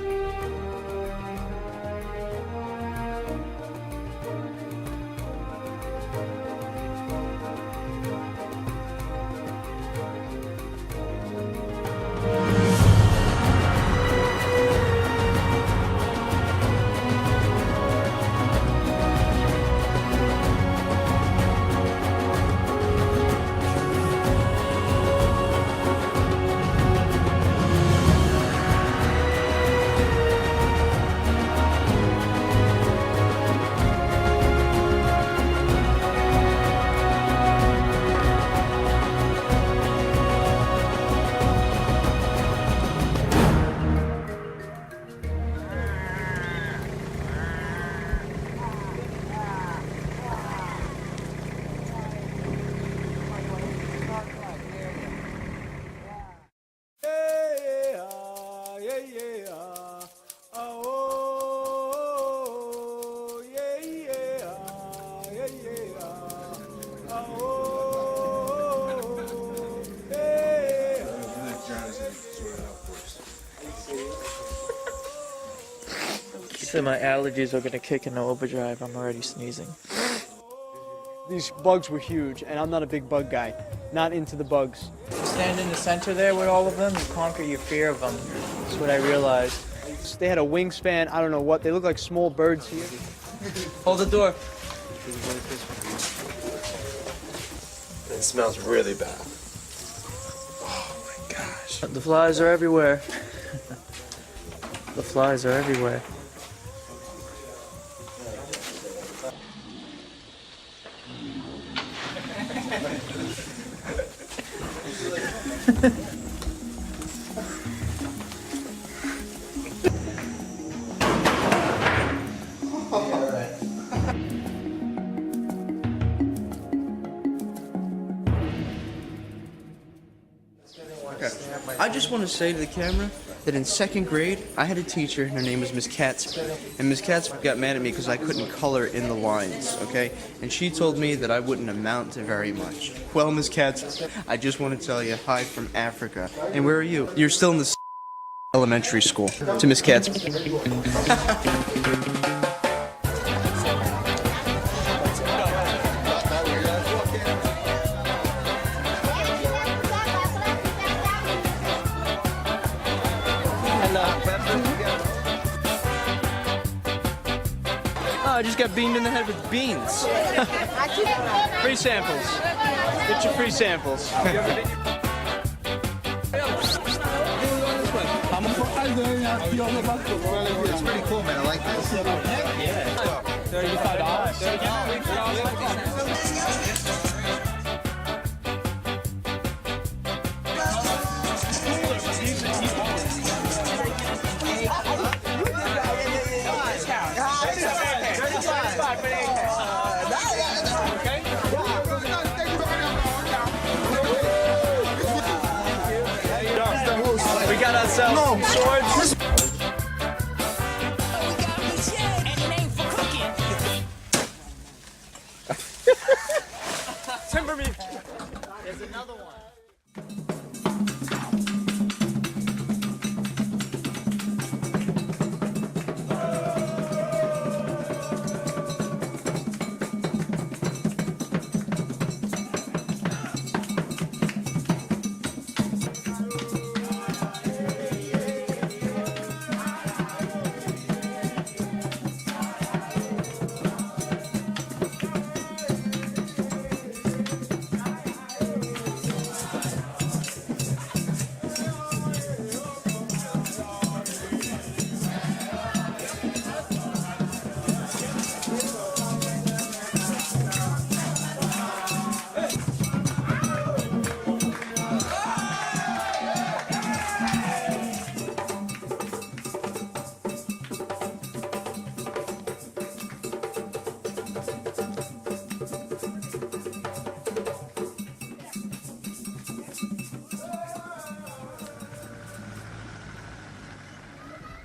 So my allergies are gonna kick into overdrive. I'm already sneezing. These bugs were huge, and I'm not a big bug guy. Not into the bugs. Stand in the center there with all of them and conquer your fear of them. That's what I realized. They had a wingspan, I don't know what. They look like small birds here. Hold the door. It smells really bad. Oh my gosh. The flies are everywhere. The flies are everywhere. I just want to say to the camera that in second grade, I had a teacher, and her name was Miss Katz. And Miss Katz got mad at me because I couldn't color in the lines, okay? And she told me that I wouldn't amount to very much. Well, Miss Katz, I just want to tell you, hi from Africa. And where are you? You're still in the elementary school. To Miss Katz. Oh, I just got beamed in the head with beans. Free samples. Get your free samples. It's pretty cool, man. I like this. Yeah. $35. We got ourselves some swords. Timber me. There's another one.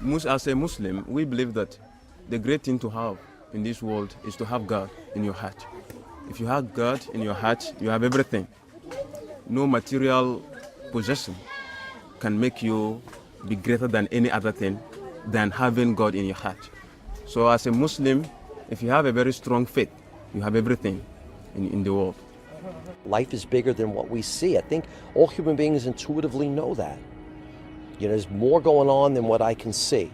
As a Muslim, we believe that the great thing to have in this world is to have God in your heart. If you have God in your heart, you have everything. No material possession can make you be greater than any other thing than having God in your heart. So as a Muslim, if you have a very strong faith, you have everything in the world. Life is bigger than what we see. I think all human beings intuitively know that. You know, there's more going on than what I can see.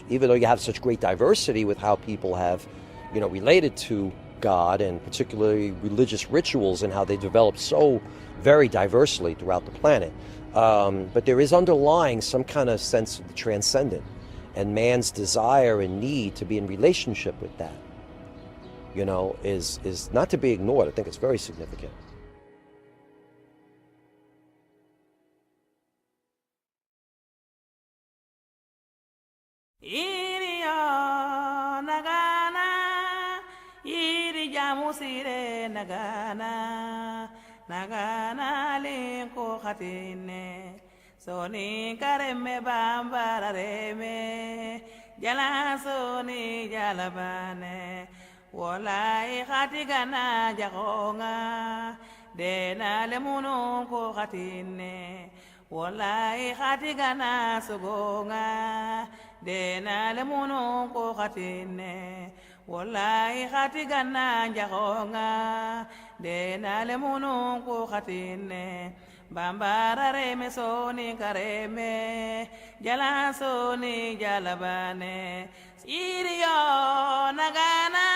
Even though you have such great diversity with how people have, you know, related to God and particularly religious rituals and how they develop so very diversely throughout the planet. But there is underlying some kind of sense of the transcendent and man's desire and need to be in relationship with that, you know, is not to be ignored. I think it's very significant. Nagana linko khatine soni kareme bambara reme jala soni jalabane walai khatigana jagonga dena lemuno ko khatine walai khatigana sugonga dena lemuno ko khatine walai khatigana jagonga dena lemuno ko khatine bambara reme soni kareme jala soni jalabane iriyo nagana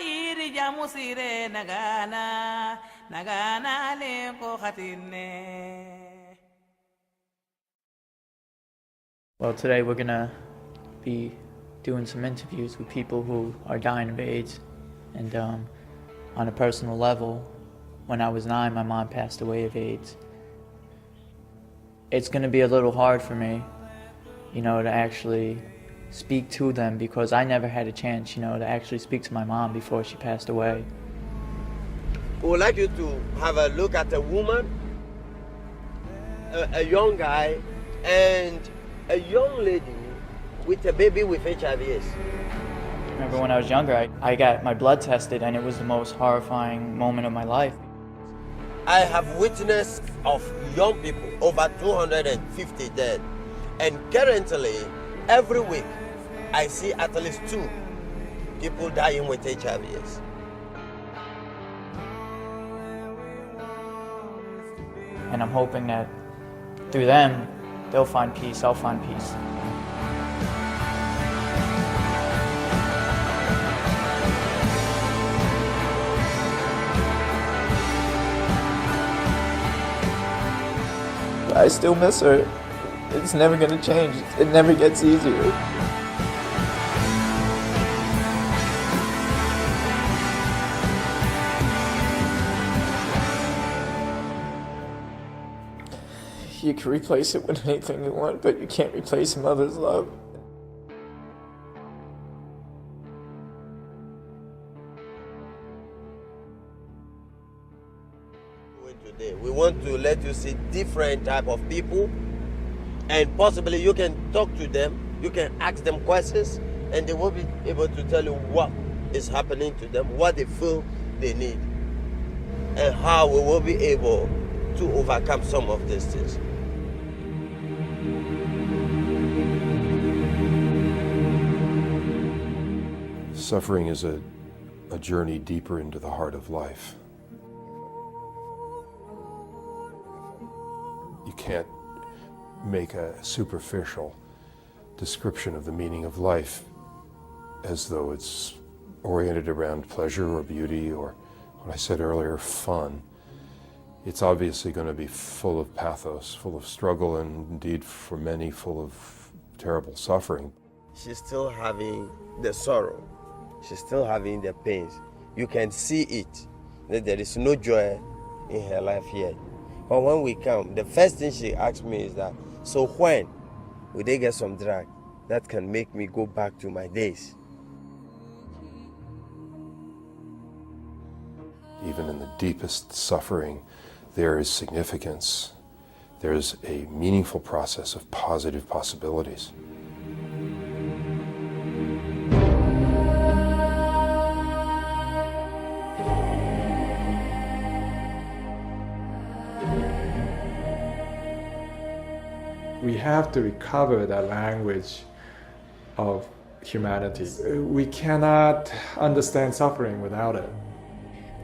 iri jamusire nagana le ko khatine. Well, today we're gonna be doing some interviews with people who are dying of AIDS, and on a personal level, when I was 9, my mom passed away of AIDS. It's going to be a little hard for me, you know, to actually speak to them because I never had a chance, you know, to actually speak to my mom before she passed away. We would like you to have a look at a woman, a young guy, and a young lady with a baby with HIV/AIDS. I remember when I was younger, I got my blood tested, and it was the most horrifying moment of my life. I have witnessed of young people, over 250 dead. And currently, every week, I see at least 2 people dying with HIV/AIDS. And I'm hoping that through them, they'll find peace, I'll find peace. I still miss her. It's never gonna change. It never gets easier. You can replace it with anything you want, but you can't replace a mother's love. We want to let you see different type of people, and possibly you can talk to them, you can ask them questions, and they will be able to tell you what is happening to them, what they feel they need, and how we will be able to overcome some of these things. Suffering is a journey deeper into the heart of life. You can't make a superficial description of the meaning of life as though it's oriented around pleasure or beauty or, what I said earlier, fun. It's obviously going to be full of pathos, full of struggle, and indeed for many full of terrible suffering. She's still having the sorrow. She's still having the pains. You can see it, that there is no joy in her life yet. But when we come, the first thing she asks me is that, so when will they get some drug that can make me go back to my days? Even in the deepest suffering, there is significance. There's a meaningful process of positive possibilities. We have to recover that language of humanity. We cannot understand suffering without it.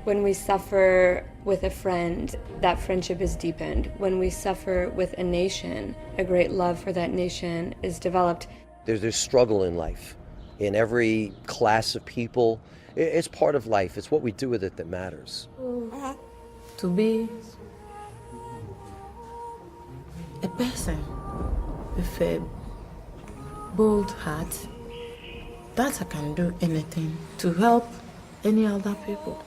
When we suffer with a friend, that friendship is deepened. When we suffer with a nation, a great love for that nation is developed. There's struggle in life, in every class of people. It's part of life. It's what we do with it that matters. To be a person with a bold heart, that I can do anything to help any other people.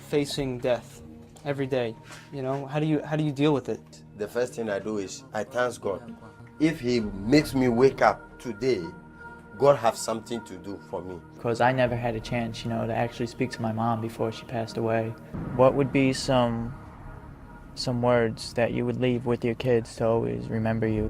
Facing death every day, you know, how do you deal with it? The first thing I do is I thank God. If He makes me wake up today, God has something to do for me. Because I never had a chance, you know, to actually speak to my mom before she passed away. What would be some words that you would leave with your kids to always remember you?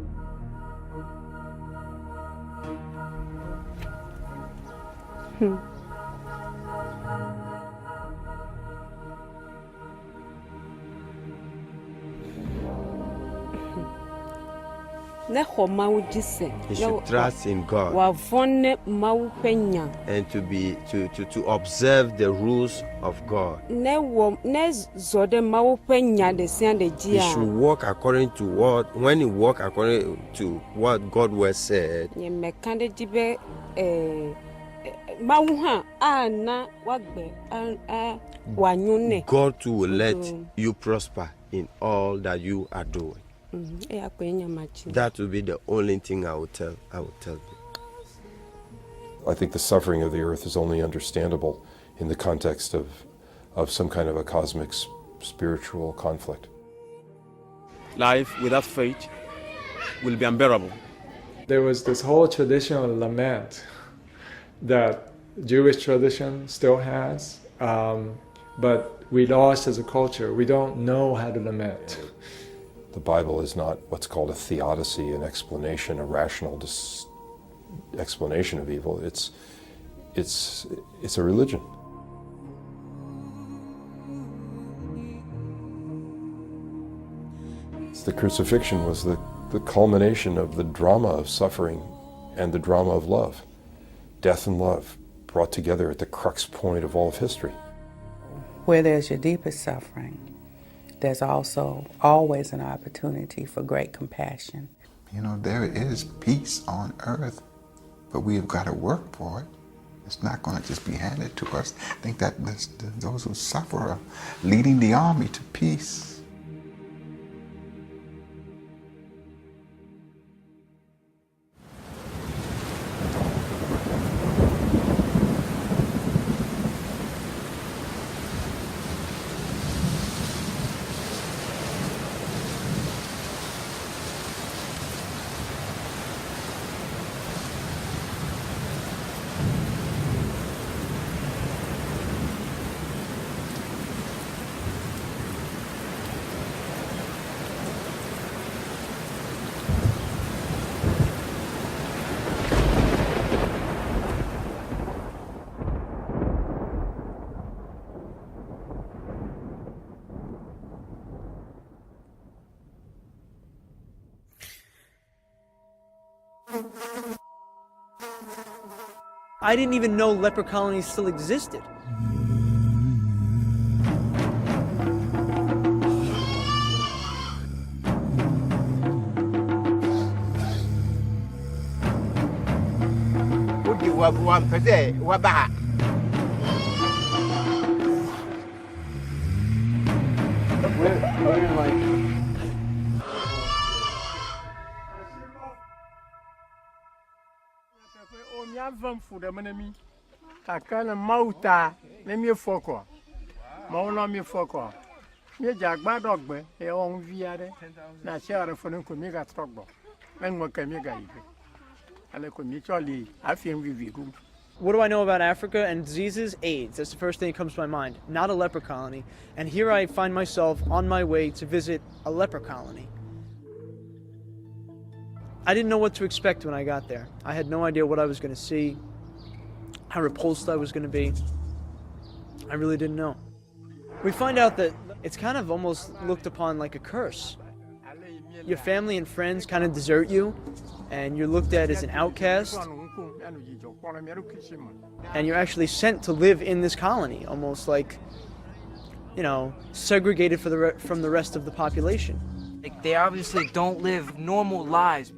You should trust in God and to observe the rules of God. You should walk according to when you walk according to what God was said, God too will let you prosper in all that you are doing. That will be the only thing I will tell you. I think the suffering of the earth is only understandable in the context of some kind of a cosmic spiritual conflict. Life without faith will be unbearable. There was this whole tradition of lament that Jewish tradition still has, but we lost as a culture. We don't know how to lament. The Bible is not what's called a theodicy, an explanation, a rational explanation of evil. It's a religion. The crucifixion was the culmination of the drama of suffering and the drama of love. Death and love brought together at the crux point of all of history. Where there's your deepest suffering, there's also always an opportunity for great compassion. You know, there is peace on earth, but we have got to work for it. It's not going to just be handed to us. I think that those who suffer are leading the army to peace. I didn't even know leper colonies still existed. We're like kakana mauta ne mi foko mauna mi foko mi jagba dogbe e on viare na share fonu ko mi ga trogbo en mo ka mi ga ife ale ko mi choli afien viviru. What do I know about Africa and diseases? AIDS. That's the first thing that comes to my mind. Not a leper colony. And here I find myself on my way to visit a leper colony. I didn't know what to expect when I got there. I had no idea what I was going to see, how repulsed I was going to be. I really didn't know. We find out that it's kind of almost looked upon like a curse. Your family and friends kind of desert you, and you're looked at as an outcast, and you're actually sent to live in this colony, almost like, you know, segregated from the rest of the population. Like, they obviously don't live normal lives,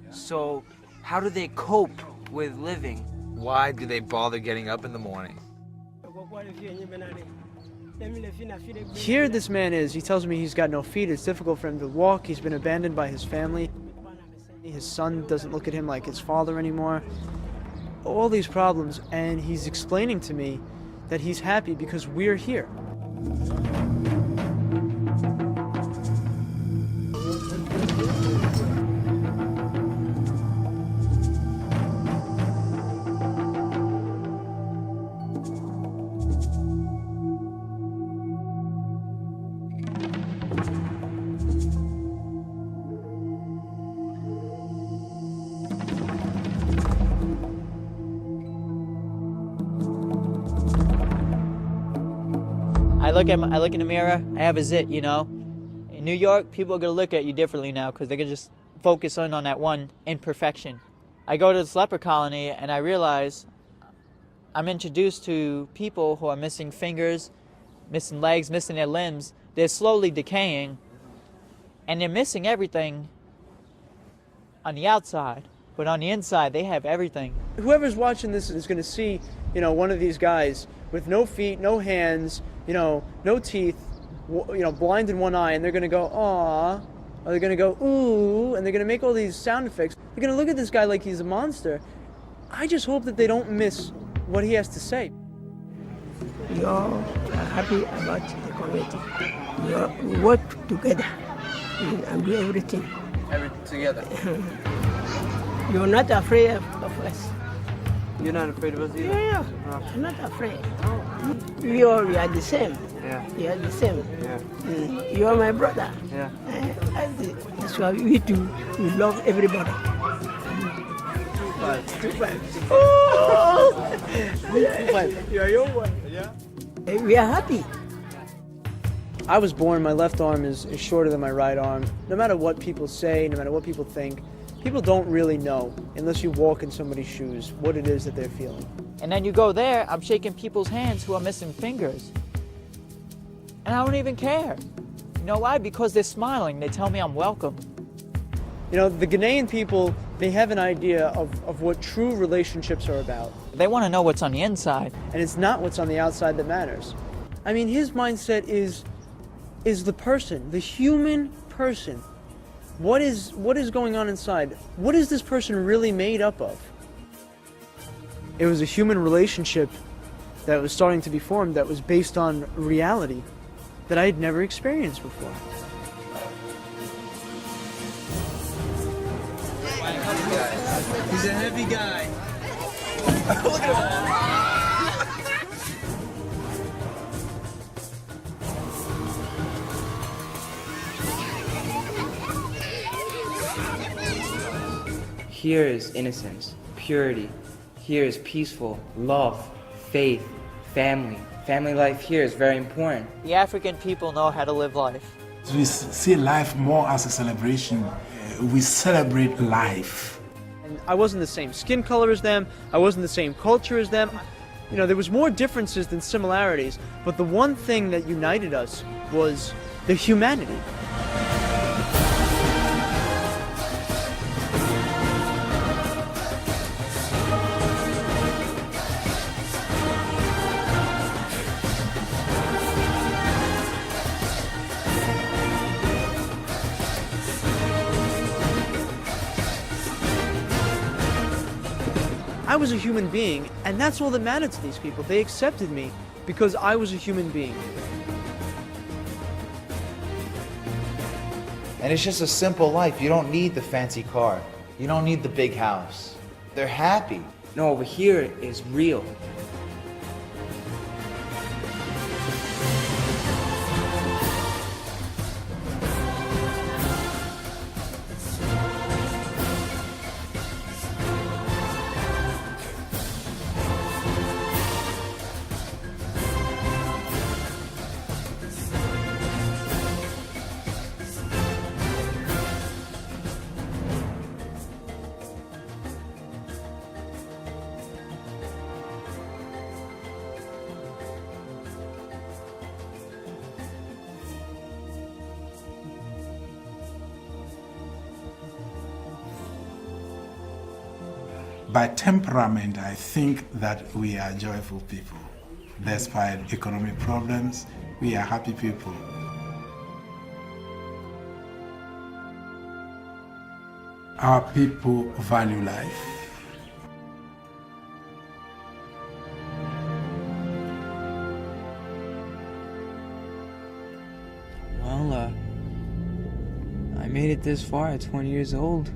so how do they cope with living? Why do they bother getting up in the morning? Here this man is, he tells me he's got no feet, it's difficult for him to walk, he's been abandoned by his family, his son doesn't look at him like his father anymore, all these problems, and he's explaining to me that he's happy because we're here. I look in the mirror, I have a zit, you know. In New York, people are gonna look at you differently now because they're gonna just focus in on that one imperfection. I go to this leper colony and I realize I'm introduced to people who are missing fingers, missing legs, missing their limbs. They're slowly decaying and they're missing everything on the outside, but on the inside they have everything. Whoever's watching this is gonna see, you know, one of these guys with no feet, no hands, you know, no teeth, you know, blind in one eye, and they're gonna go, "Aw," or they're gonna go, "Ooh," and they're gonna make all these sound effects. They're gonna look at this guy like he's a monster. I just hope that they don't miss what he has to say. We all are happy about the community. We work together and do everything. Everything together. You're not afraid of us. You're not afraid of us either? Yeah, I'm not afraid. We are the same. Yeah. We are the same. Yeah. You are my brother. Yeah. That's why we do. We love everybody. 2-5. Oh! 2-5. You are your one. Yeah. We are happy. I was born, my left arm is shorter than my right arm. No matter what people say, no matter what people think, people don't really know, unless you walk in somebody's shoes, what it is that they're feeling. And then you go there, I'm shaking people's hands who are missing fingers. And I don't even care. You know why? Because they're smiling. They tell me I'm welcome. You know, the Ghanaian people, they have an idea of what true relationships are about. They want to know what's on the inside. And it's not what's on the outside that matters. I mean, his mindset is the person, the human person. What is going on inside? What is this person really made up of? It was a human relationship that was starting to be formed that was based on reality that I had never experienced before. He's a heavy guy. Look at him. Here is innocence, purity. Here is peaceful, love, faith, family. Family life here is very important. The African people know how to live life. We see life more as a celebration. We celebrate life. And I wasn't the same skin color as them. I wasn't the same culture as them. You know, there was more differences than similarities, but the one thing that united us was the humanity. I was a human being, and that's all that mattered to these people. They accepted me because I was a human being. And it's just a simple life. You don't need the fancy car. You don't need the big house. They're happy. No, over here is real. By temperament, I think that we are joyful people. Despite economic problems, we are happy people. Our people value life. Well, I made it this far at 20 years old.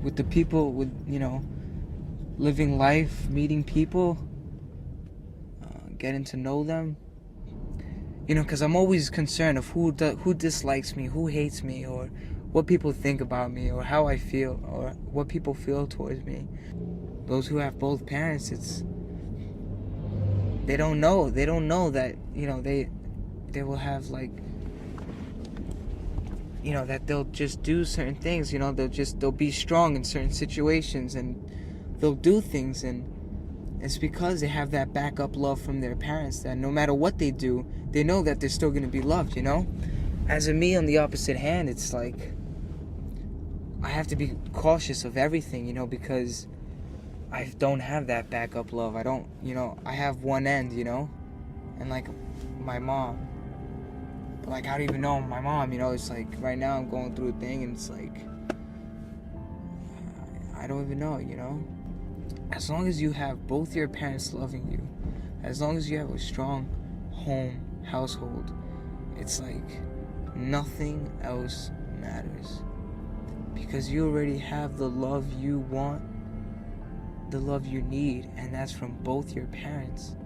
With the people, with, living life, meeting people, getting to know them. Because I'm always concerned of who dislikes me, who hates me, or what people think about me, or how I feel, or what people feel towards me. Those who have both parents, they don't know that, they will have that they'll just do certain things, they'll be strong in certain situations, and they'll do things, and it's because they have that backup love from their parents that no matter what they do, they know that they're still going to be loved, As a me, on the opposite hand, it's like I have to be cautious of everything, because I don't have that backup love. I don't, I have one end, and my mom. I don't even know my mom, it's like right now I'm going through a thing, and it's like I don't even know, As long as you have both your parents loving you, as long as you have a strong home, household, it's like nothing else matters. Because you already have the love you want, the love you need, and that's from both your parents.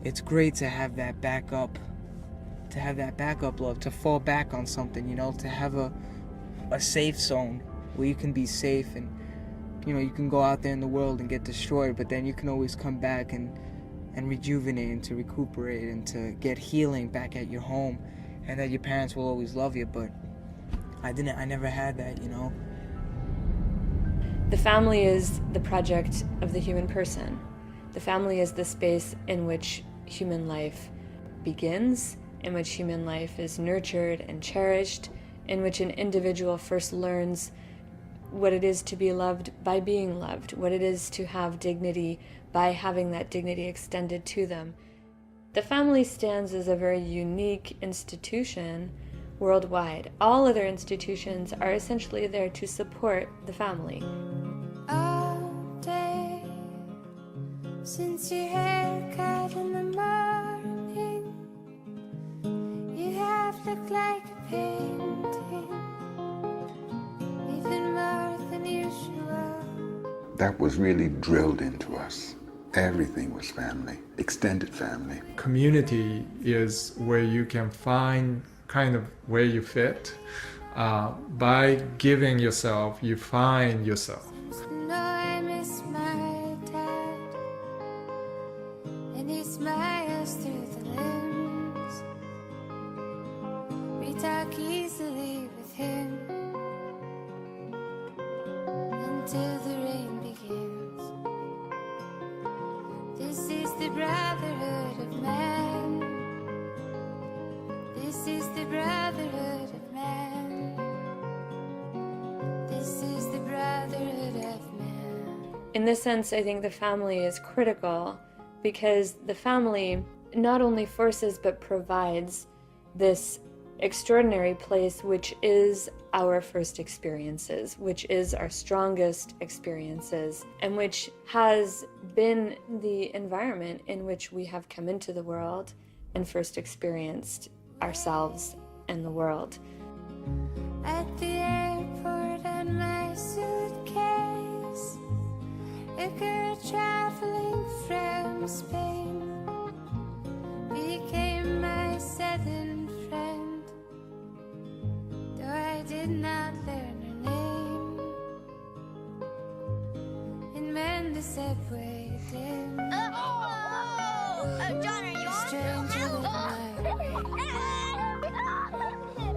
It's great to have that backup, love, to fall back on something, to have a safe zone where you can be safe, and you can go out there in the world and get destroyed, but then you can always come back and rejuvenate and to recuperate and to get healing back at your home, and that your parents will always love you. But I never had that, The family is the project of the human person. The family is the space in which human life begins, in which human life is nurtured and cherished, in which an individual first learns what it is to be loved by being loved, what it is to have dignity by having that dignity extended to them. The family stands as a very unique institution worldwide. All other institutions are essentially there to support the family. All day, since your haircut in the morning, you have looked like a painting, even more than usual. That was really drilled into us. Everything was family, extended family. Community is where you can find kind of where you fit. By giving yourself, you find yourself. No, I miss my dad, and he smiles through the limbs. We talk easily with him until the rain begins. This is the brotherhood of man. This is the brotherhood of man. This is the brotherhood of man. In this sense, I think the family is critical because the family not only forces but provides this extraordinary place which is our first experiences, which is our strongest experiences, and which has been the environment in which we have come into the world and first experienced ourselves and the world. At the airport on my suitcase, a girl traveling from Spain became my southern friend, though I did not learn her name. And when the subway dimmed, John, are you on? Stranger than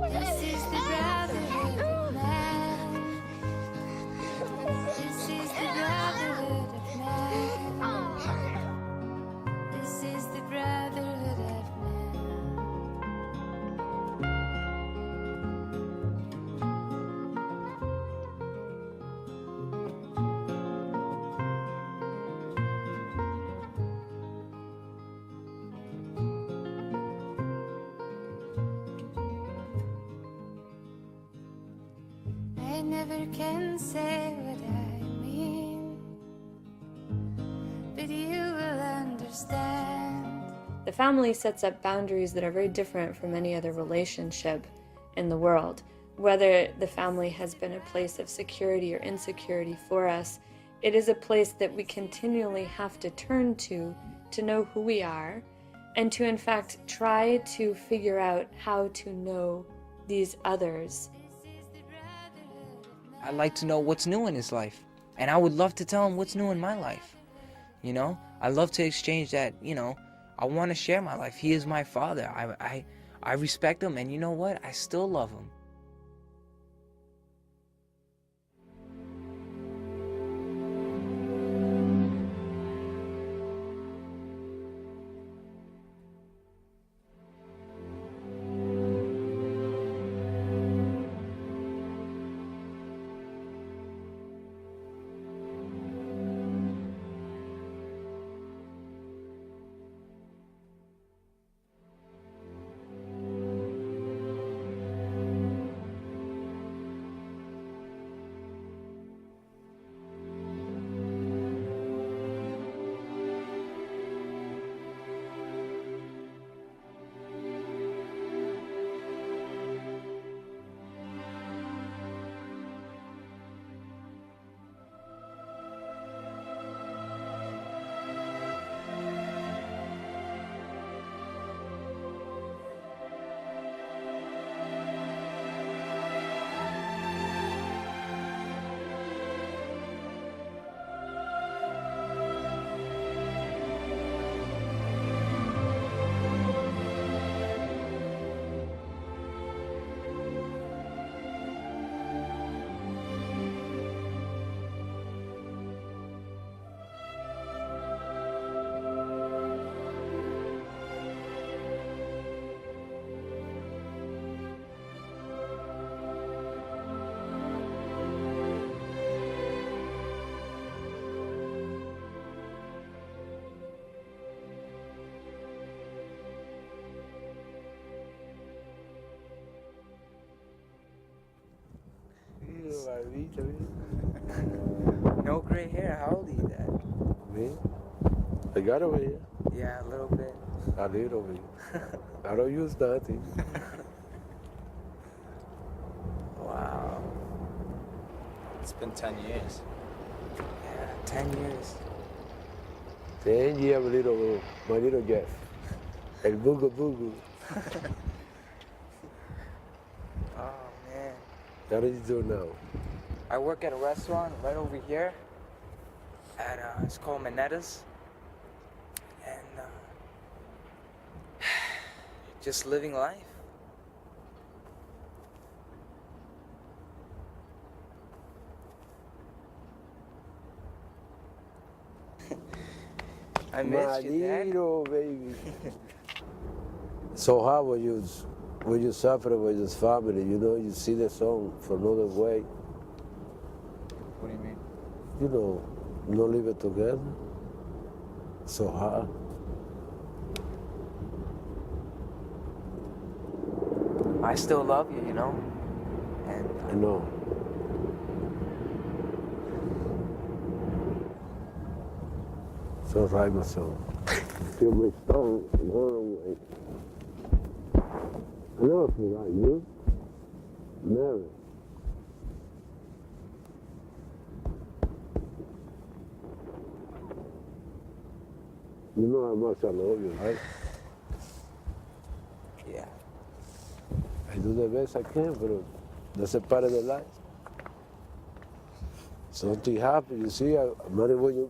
this is the brotherhood of man. This is the brotherhood of man. This is the brotherhood of man. never can say what I mean, but you will understand. The family sets up boundaries that are very different from any other relationship in the world. Whether the family has been a place of security or insecurity for us, it is a place that we continually have to turn to know who we are, and to in fact try to figure out how to know these others. I'd like to know what's new in his life, and I would love to tell him what's new in my life. You know, I love to exchange that. You know, I want to share my life. He is my father. I respect him, and you know what? I still love him. No gray hair. How old are you, Dad? Me? I got over here. Yeah, a little bit. A little bit. I don't use nothing. Wow. It's been 10 years. Yeah, 10 years. 10 years, my little Jeff. El Booga Booga. Oh, man. What do you do now? I work at a restaurant right over here. It's called Manetta's. And just living life. I missed you, Dad. Little baby. So how when you suffer with this family, you know, you see the song for another way. What do you mean? You know, not live it together. So hard. I still love you, you know? And I know. So right, my son. Feel my stomach going away. I never forgot you. Never. You know how much I love you, right? Yeah. I do the best I can, but that's a part of the life. Something happened, you see, I married when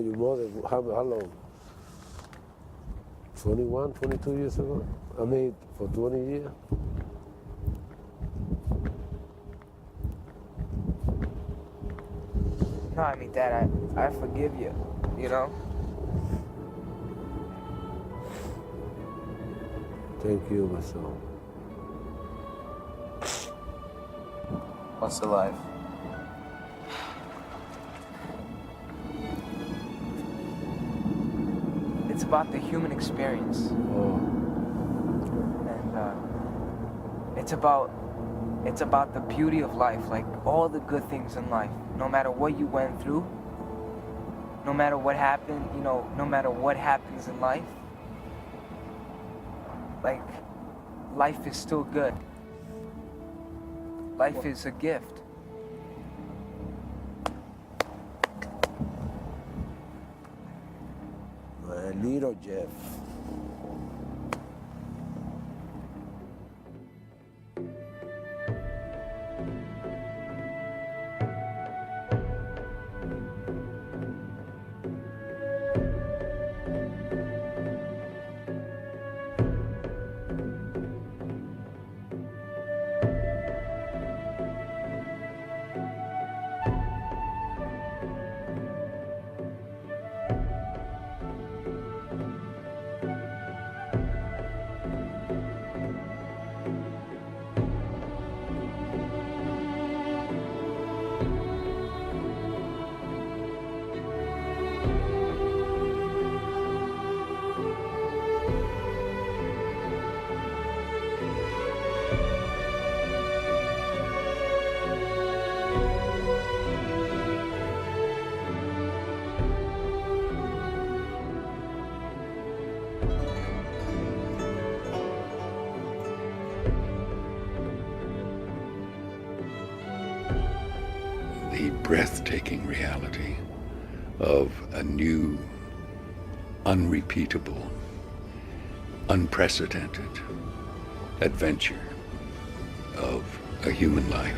your mother, how long? 21, 22 years ago? I mean, for 20 years. No, I mean, Dad, I forgive you, you know? Thank you, my son. What's the life? It's about the human experience. Oh. And it's about It's about the beauty of life, like all the good things in life. No matter what you went through, no matter what happened, no matter what happens in life, like, life is still good. Life is a gift. Little Jeff. The breathtaking reality of a new, unrepeatable, unprecedented adventure of a human life.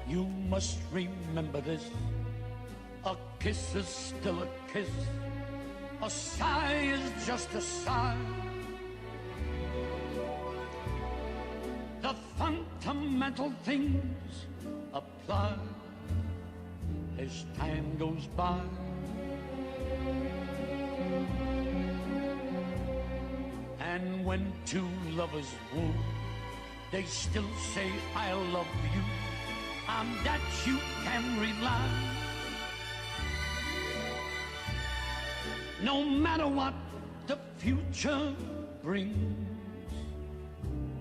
You must remember this. A kiss is still a kiss. A sigh is just a sigh. The fundamental things apply as time goes by. And when two lovers woo, they still say, I love you. On that you can rely. No matter what the future brings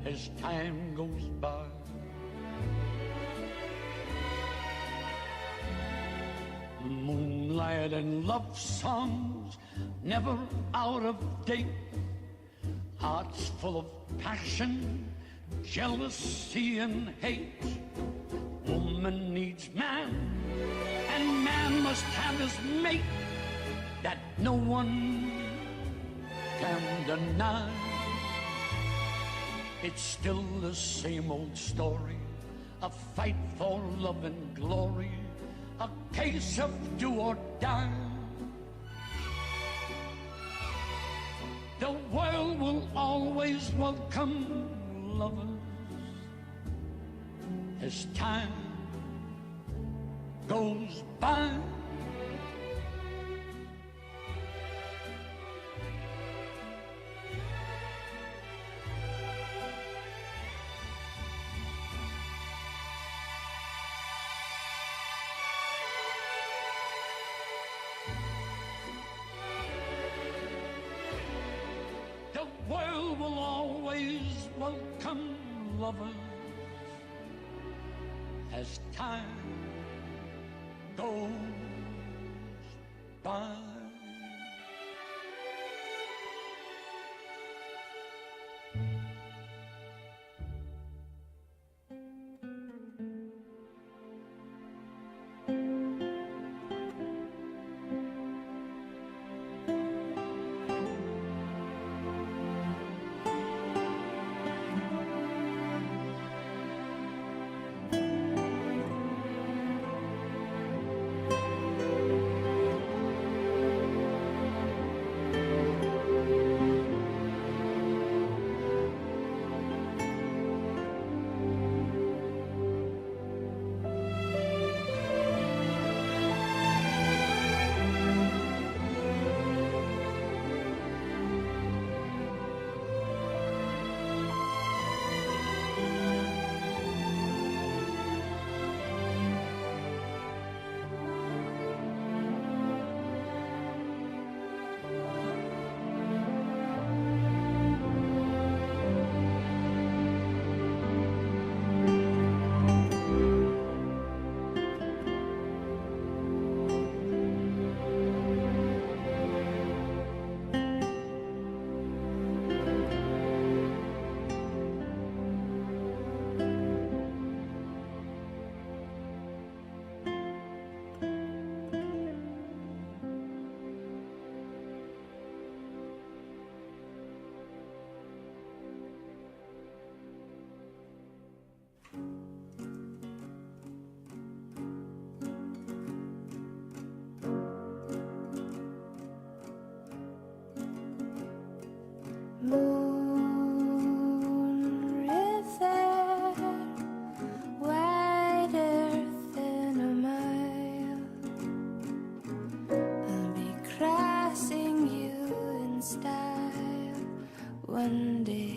as time goes by. Moonlight and love songs never out of date. Hearts full of passion, jealousy and hate. Woman needs man, and man must have his mate. That no one can deny. It's still the same old story, a fight for love and glory, a case of do or die. The world will always welcome lovers as time goes by. The world will always welcome lovers as time goes by. one day.